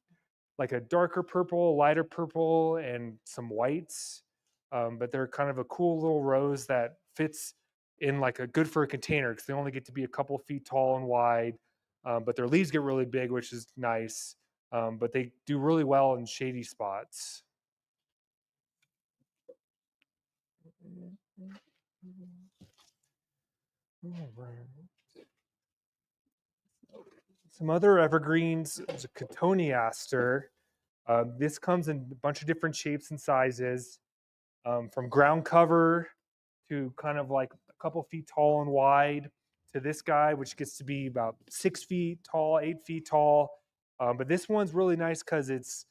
S2: like a darker purple, lighter purple, and some whites. But they're kind of a cool little rose that fits in like a good for a container because they only get to be a couple feet tall and wide, but their leaves get really big, which is nice. But they do really well in shady spots. Some other evergreens. There's a cotoneaster. This comes in a bunch of different shapes and sizes, from ground cover to kind of like a couple feet tall and wide to this guy, which gets to be about 6 feet tall, 8 feet tall. But this one's really nice because it's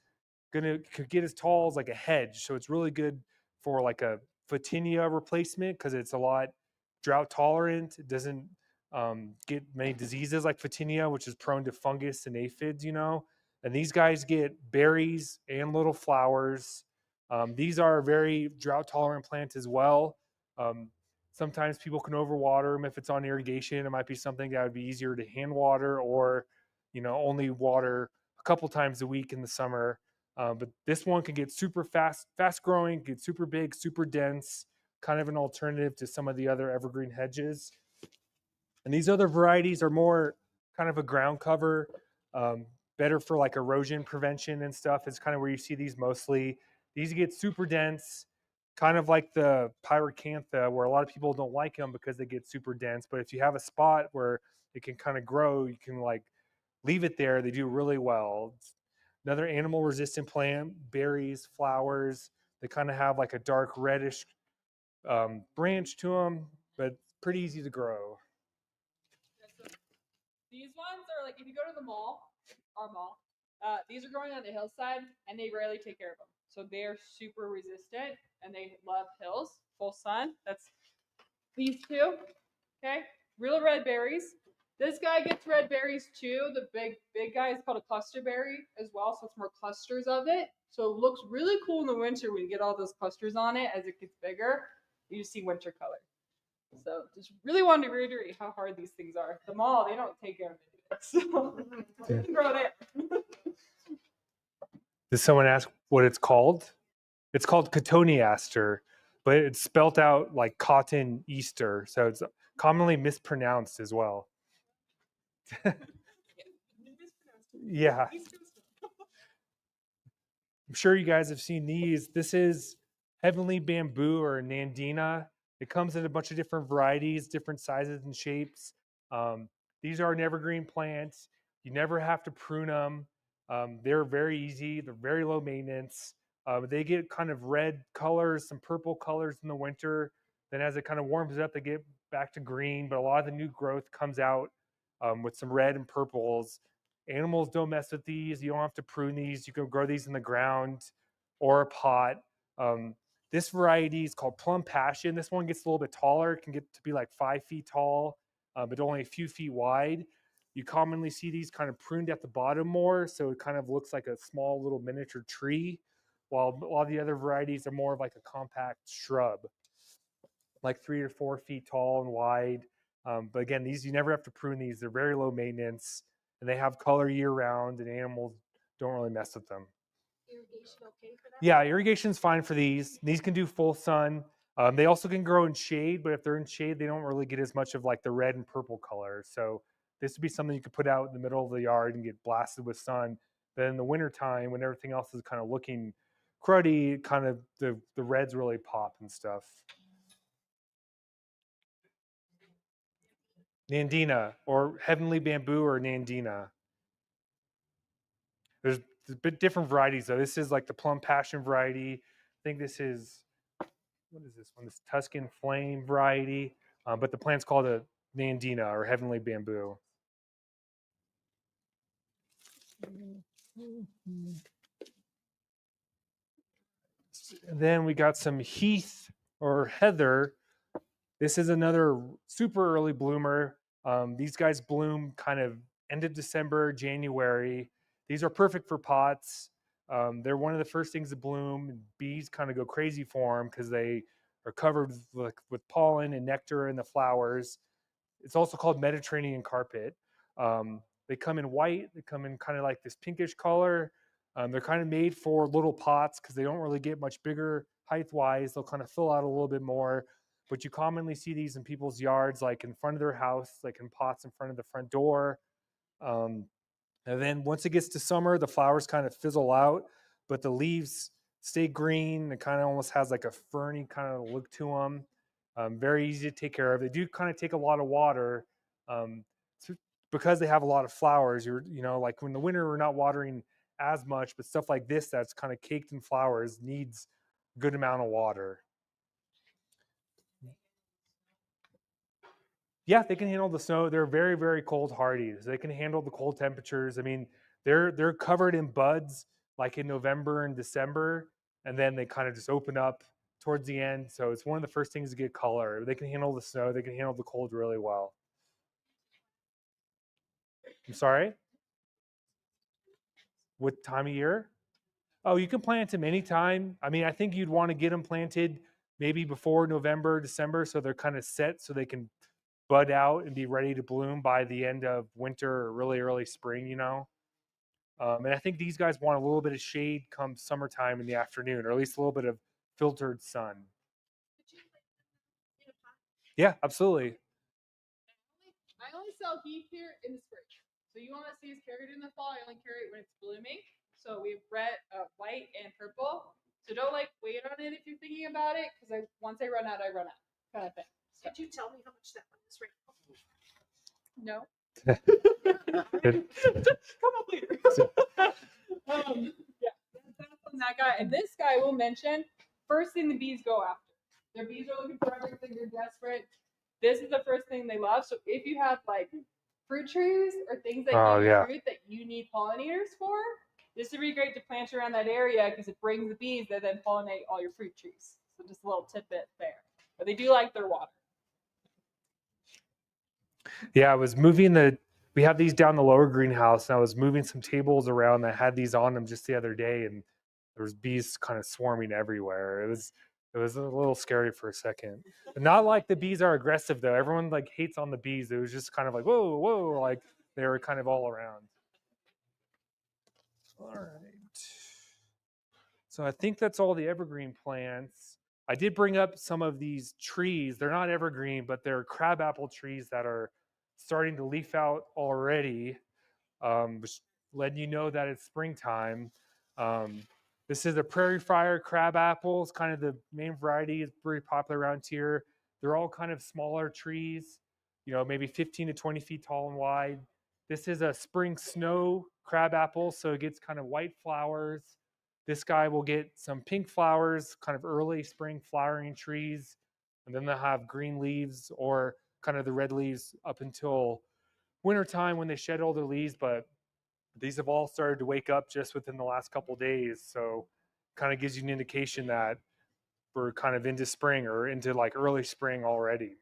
S2: could get as tall as like a hedge. So it's really good for like a Photinia replacement because it's a lot drought tolerant. It doesn't get many diseases like Photinia, which is prone to fungus and aphids, And these guys get berries and little flowers. These are a very drought tolerant plant as well. Um, Sometimes people can overwater them if it's on irrigation. It might be something that would be easier to hand water or, only water a couple times a week in the summer. But this one can get super fast growing, get super big, super dense, kind of an alternative to some of the other evergreen hedges. And these other varieties are more kind of a ground cover, um, better for like erosion prevention and stuff. Is kind of where you see these mostly. These get super dense, kind of like the pyracantha, where a lot of people don't like them because they get super dense. But if you have a spot where it can kind of grow, you can like leave it there. They do really well. It's another animal resistant plant, berries, flowers. They kind of have like a dark reddish branch to them, but pretty easy to grow.
S3: These ones are like if you go to the mall, our mall, these are growing on the hillside and they rarely take care of them. So they are super resistant and they love hills, full sun. That's these two. Okay. Real red berries. This guy gets red berries too. The big guy is called a cluster berry as well. So it's more clusters of it. So it looks really cool in the winter when you get all those clusters on it as it gets bigger. You see winter color. So just really wanted to reiterate how hard these things are. The mall, they don't take care of it. So they can grow there.
S2: Did someone ask what it's called? It's called cotoneaster, but it's spelt out like cotton Easter. So it's commonly mispronounced as well. Yeah. I'm sure you guys have seen these. This is heavenly bamboo or nandina. It comes in a bunch of different varieties, different sizes and shapes. Um, these are an evergreen plant. You never have to prune them. They're very easy. They're very low maintenance. They get kind of red colors, some purple colors in the winter. Then as it kind of warms up, they get back to green. But a lot of the new growth comes out with some red and purples. Animals don't mess with these. You don't have to prune these. You can grow these in the ground or a pot. Um, this variety is called Plum Passion. This one gets a little bit taller. It can get to be like 5 feet tall, but only a few feet wide. You commonly see these kind of pruned at the bottom more, so it kind of looks like a small little miniature tree, while a lot of the other varieties are more of like a compact shrub, like 3 or 4 feet tall and wide. But again, these you never have to prune these. They're very low maintenance and they have color year round, and animals don't really mess with them.
S5: Irrigation okay for that?
S2: Yeah, irrigation's fine for these. These can do full sun. They also can grow in shade, but if they're in shade, they don't really get as much of like the red and purple color. So this would be something you could put out in the middle of the yard and get blasted with sun. Then in the wintertime, when everything else is kind of looking cruddy, kind of the reds really pop and stuff. Nandina or heavenly bamboo or Nandina. There's a bit different varieties though. This is like the plum passion variety. I think this is, what is this one? This Tuscan flame variety. But the plant's called a Nandina or heavenly bamboo. And then we got some heath or heather. This is another super early bloomer. These guys bloom kind of end of December, January. These are perfect for pots. They're one of the first things to bloom. And bees kind of go crazy for them because they are covered with pollen and nectar in the flowers. It's also called Mediterranean carpet. They come in white. They come in kind of like this pinkish color. They're kind of made for little pots because they don't really get much bigger height-wise. They'll kind of fill out a little bit more. but you commonly see these in people's yards, like in front of their house, like in pots in front of the front door. Um, and then once it gets to summer, the flowers kind of fizzle out, but the leaves stay green. It kind of almost has like a ferny kind of look to them. Very easy to take care of. They do kind of take a lot of water. Um, so because they have a lot of flowers, like when the winter we're not watering as much, but stuff like this that's kind of caked in flowers needs a good amount of water. Yeah, they can handle the snow. They're very, very cold hardy. So they can handle the cold temperatures. I mean, they're covered in buds like in November and December, and then they kind of just open up towards the end. So it's one of the first things to get color. They can handle the snow. They can handle the cold really well. I'm sorry? What time of year? Oh, you can plant them anytime. I mean, I think you'd want to get them planted maybe before November, December, so they're kind of set so they can bud out and be ready to bloom by the end of winter or really early spring. And I think these guys want a little bit of shade come summertime in the afternoon, or at least a little bit of filtered sun. Yeah, absolutely.
S3: I only sell heath here in the spring. So you want to see us carry it in the fall, I only carry it when it's blooming. So we have red, white, and purple. So don't wait on it if you're thinking about it, because once I run out, I run out, kind of thing. So.
S5: Could you tell me how much that one is right now?
S3: No. Come up later. Yeah, that's on that guy. And this guy will mention first thing the bees go after. Their bees are looking for everything. They're desperate. This is the first thing they love. So if you have fruit trees or things that give you fruit that you need pollinators for, this would be great to plant around that area because it brings the bees that then pollinate all your fruit trees. So just a little tidbit there. But they do like their water.
S2: Yeah, we have these down the lower greenhouse, and I was moving some tables around that had these on them just the other day, and there was bees kind of swarming everywhere. It was a little scary for a second. But not like the bees are aggressive though. Everyone hates on the bees. It was just kind of like, whoa, whoa, like they were kind of all around. All right. So I think that's all the evergreen plants. I did bring up some of these trees. They're not evergreen, but they're crabapple trees that are starting to leaf out already, which letting you know that it's springtime. This is a prairie fire crabapple. It's kind of the main variety. It's very popular around here. They're all kind of smaller trees, maybe 15 to 20 feet tall and wide. This is a spring snow crabapple, so it gets kind of white flowers. This guy will get some pink flowers, kind of early spring flowering trees, and then they'll have green leaves or kind of the red leaves up until wintertime when they shed all their leaves. But these have all started to wake up just within the last couple of days. So kind of gives you an indication that we're kind of into spring or into early spring already.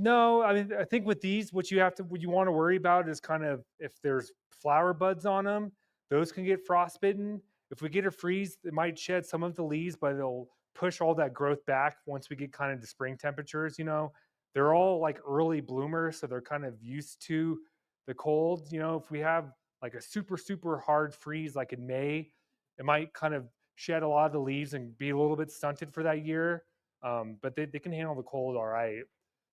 S2: No, I mean, I think with these, what you want to worry about is kind of if there's flower buds on them, those can get frostbitten. If we get a freeze, it might shed some of the leaves, but it'll push all that growth back once we get kind of to spring temperatures. They're all early bloomers, so they're kind of used to the cold. If we have a super, super hard freeze like in May, it might kind of shed a lot of the leaves and be a little bit stunted for that year. But they can handle the cold all right.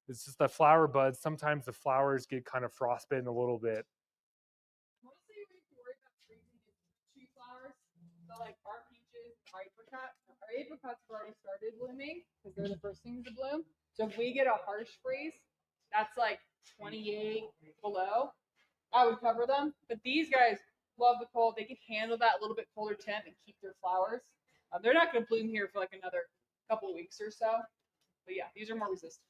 S2: It's just the flower buds. Sometimes the flowers get kind of frostbitten a little bit.
S3: Mostly we have to worry about freezing tree flowers. So our peaches, our apricots have already started blooming because they're the first things to bloom. So if we get a harsh freeze, that's 28 below, I would cover them. But these guys love the cold. They can handle that little bit colder temp and keep their flowers. They're not going to bloom here for another couple of weeks or so. But yeah, these are more resistant.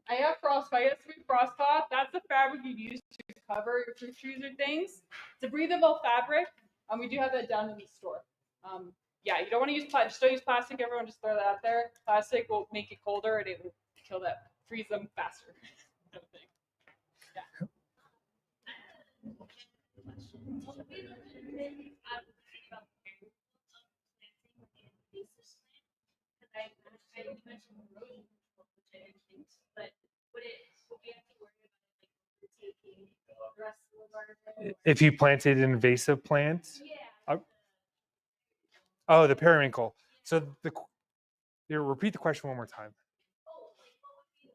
S3: I have frostbite. It's frost cloth. That's the fabric you use to cover your fruit trees or things. It's a breathable fabric. We do have that down in the store. Yeah, you don't want to use plastic. Just don't use plastic. Everyone, just throw that out there. Plastic will make it colder and it will kill that, freeze them faster. Kind of thing. Yeah.
S5: But would we have to worry about taking the rest of the garden
S2: If you planted an invasive plant.
S5: Yeah.
S2: Uh, oh, the periwinkle. So repeat the question one more time.
S5: Oh, like what would be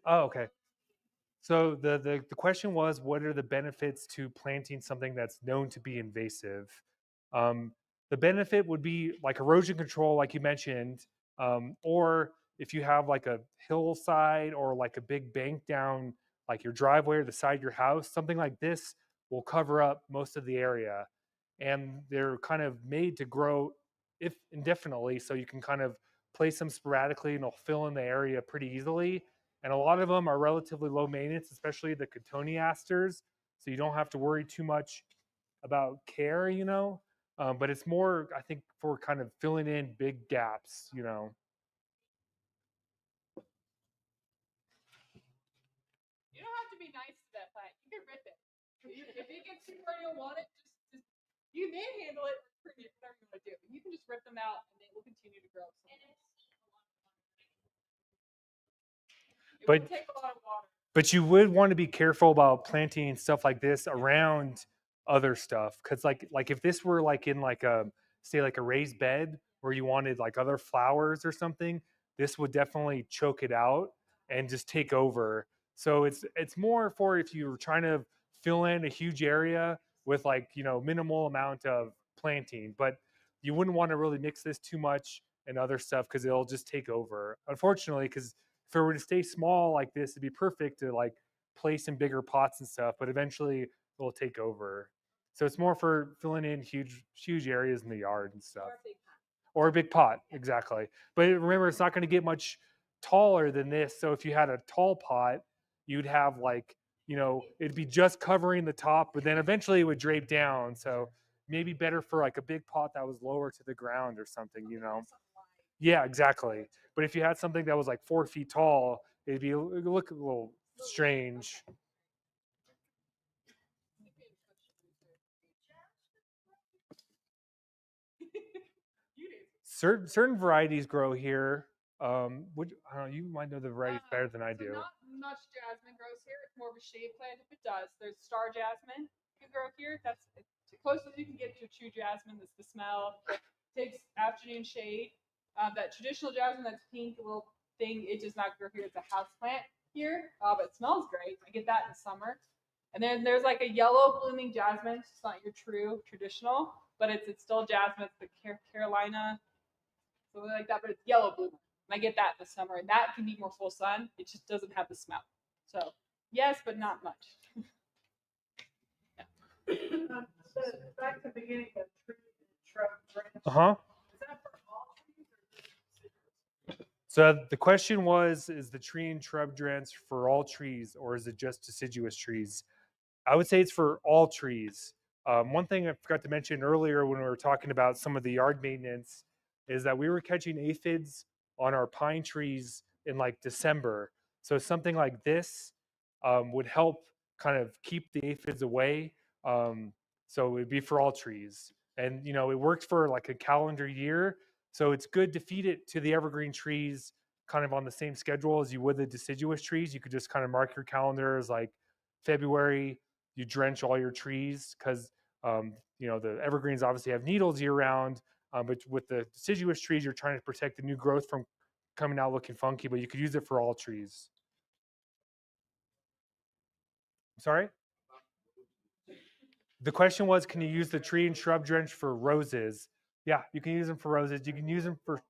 S2: Oh, okay. So the question was, what are the benefits to planting something that's known to be invasive? Um, the benefit would be like erosion control, like you mentioned, or if you have like a hillside or like a big bank down like your driveway or the side of your house, something like this will cover up most of the area. And they're kind of made to grow if indefinitely, so you can kind of place them sporadically and they'll fill in the area pretty easily, and a lot of them are relatively low maintenance, especially the cotoneasters. So you don't have to worry too much about care, but it's more, I think, for kind of filling in big gaps.
S3: You don't have to be nice to that plant. You can rip it. If it gets too far, you don't want it. Just you manhandle it, or prune it, whatever you want to do. But you can just rip them out, and they will continue to grow. It
S2: But
S3: will take a lot of water.
S2: but you would want to be careful about planting stuff like this around other stuff, because like if this were like in like a, say, like a raised bed where you wanted like other flowers or something, this would definitely choke it out and just take over. So it's more for if you're trying to fill in a huge area with like minimal amount of planting, but you wouldn't want to really mix this too much and other stuff because it'll just take over, unfortunately, because if it were to stay small like this, it'd be perfect to like place in bigger pots and stuff, but eventually it'll take over. So it's more for filling in huge areas in the yard and stuff. Or a big pot, exactly. But remember, it's not going to get much taller than this. So if you had a tall pot, you'd have like, it'd be just covering the top, but then eventually it would drape down. So maybe better for like a big pot that was lower to the ground or something. Yeah, exactly. But if you had something that was like 4 feet tall, it'd look a little strange. Certain varieties grow here. I don't know, you might know the varieties better than I
S3: So
S2: do.
S3: not much jasmine grows here. It's more of a shade plant if it does. There's star jasmine can grow here. That's as close as you can get to a true jasmine. That's the smell. Takes afternoon shade. That traditional jasmine, that's pink little thing, it does not grow here. It's a house plant here, but it smells great. I get that in the summer. And then there's like a yellow blooming jasmine. It's not your true traditional, but it's still jasmine. It's the Carolina, something like that, but it's yellow bloomer. And I get that in the summer, and that can be more full sun. It just doesn't have the smell. So yes, but not much.
S6: So back to the beginning of tree and shrub branch.
S2: Uh-huh.
S6: Is that for all trees or just
S2: So the question was, is the tree and shrub drench for all trees or is it just deciduous trees? I would say it's for all trees. One thing I forgot to mention earlier when we were talking about some of the yard maintenance is that we were catching aphids on our pine trees in like December. So something like this would help kind of keep the aphids away. Um, so it would be for all trees. And, it worked for like a calendar year. So it's good to feed it to the evergreen trees kind of on the same schedule as you would the deciduous trees. You could just kind of mark your calendar as like February, you drench all your trees because the evergreens obviously have needles year round, but with the deciduous trees you're trying to protect the new growth from coming out looking funky, but you could use it for all trees. Sorry, the question was, can you use the tree and shrub drench for roses? Yeah, you can use them for roses. You can use them for,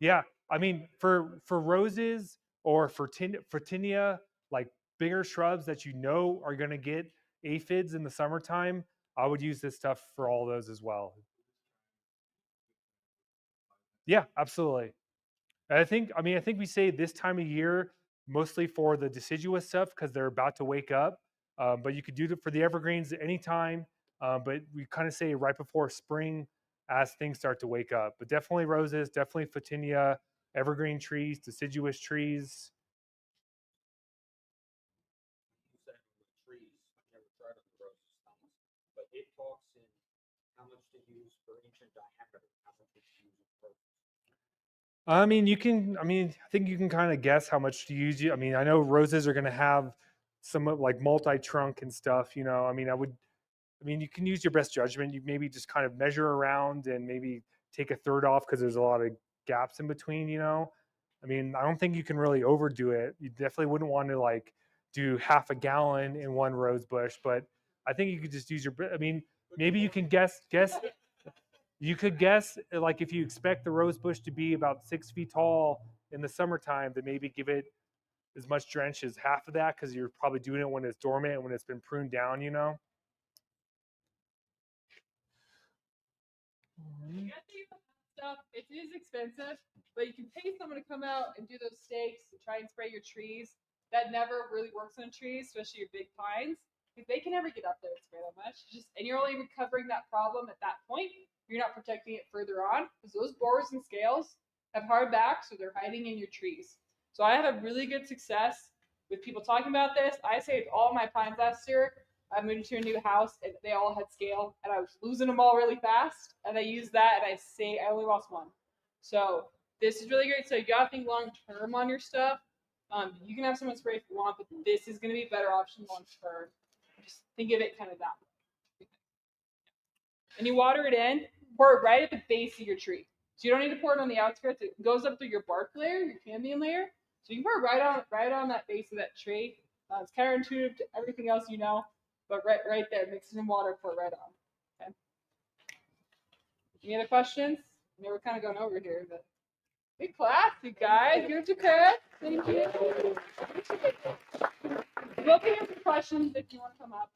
S2: yeah, I mean, for roses or for tinea, like bigger shrubs that are going to get aphids in the summertime, I would use this stuff for all those as well. Yeah, absolutely. I think we say this time of year mostly for the deciduous stuff because they're about to wake up. But you could do it for the evergreens anytime. But we kind of say right before spring as things start to wake up. But definitely roses, definitely photinia, evergreen trees, deciduous trees.
S7: You said with trees, I never tried on the roses things, but it talks in how much to use for inch in diameter, how much to use for.
S2: I think you can kind of guess how much to use. I mean, I know roses are going to have some like multi-trunk and stuff, you know. I mean, you can use your best judgment. You maybe just kind of measure around and maybe take a third off because there's a lot of gaps in between, you know. I mean, I don't think you can really overdo it. You definitely wouldn't want to like do half a gallon in one rose bush, but I think you could just use your, I mean, maybe you can you could guess like if you expect the rose bush to be about 6 feet tall in the summertime, then maybe give it as much drench as half of that because you're probably doing it when it's dormant and when it's been pruned down, you know.
S3: You got to think about stuff. It is expensive, but you can pay someone to come out and do those stakes and try and spray your trees. That never really works on trees, especially your big pines, because they can never get up there and spray that much. And you're only recovering that problem at that point. You're not protecting it further on because those borers and scales have hard backs, so they're hiding in your trees. So I have a really good success with people talking about this. I saved all my pines last year. I moved to a new house and they all had scale and I was losing them all really fast. And I used that and I only lost one. So this is really great. So you gotta think long term on your stuff. You can have someone spray if you want, but this is gonna be a better option long term. Just think of it kind of that way. And you water it in, pour it right at the base of your tree. So you don't need to pour it on the outskirts. It goes up through your bark layer, your cambium layer. So you can pour it right on that base of that tree. It's counterintuitive to everything else you know, but right there, mix it in water, pour it right on. Okay. Any other questions? I know we're kind of going over here, but good class, you guys. Give it to Chris. Thank you. We'll answer questions if you want to come up.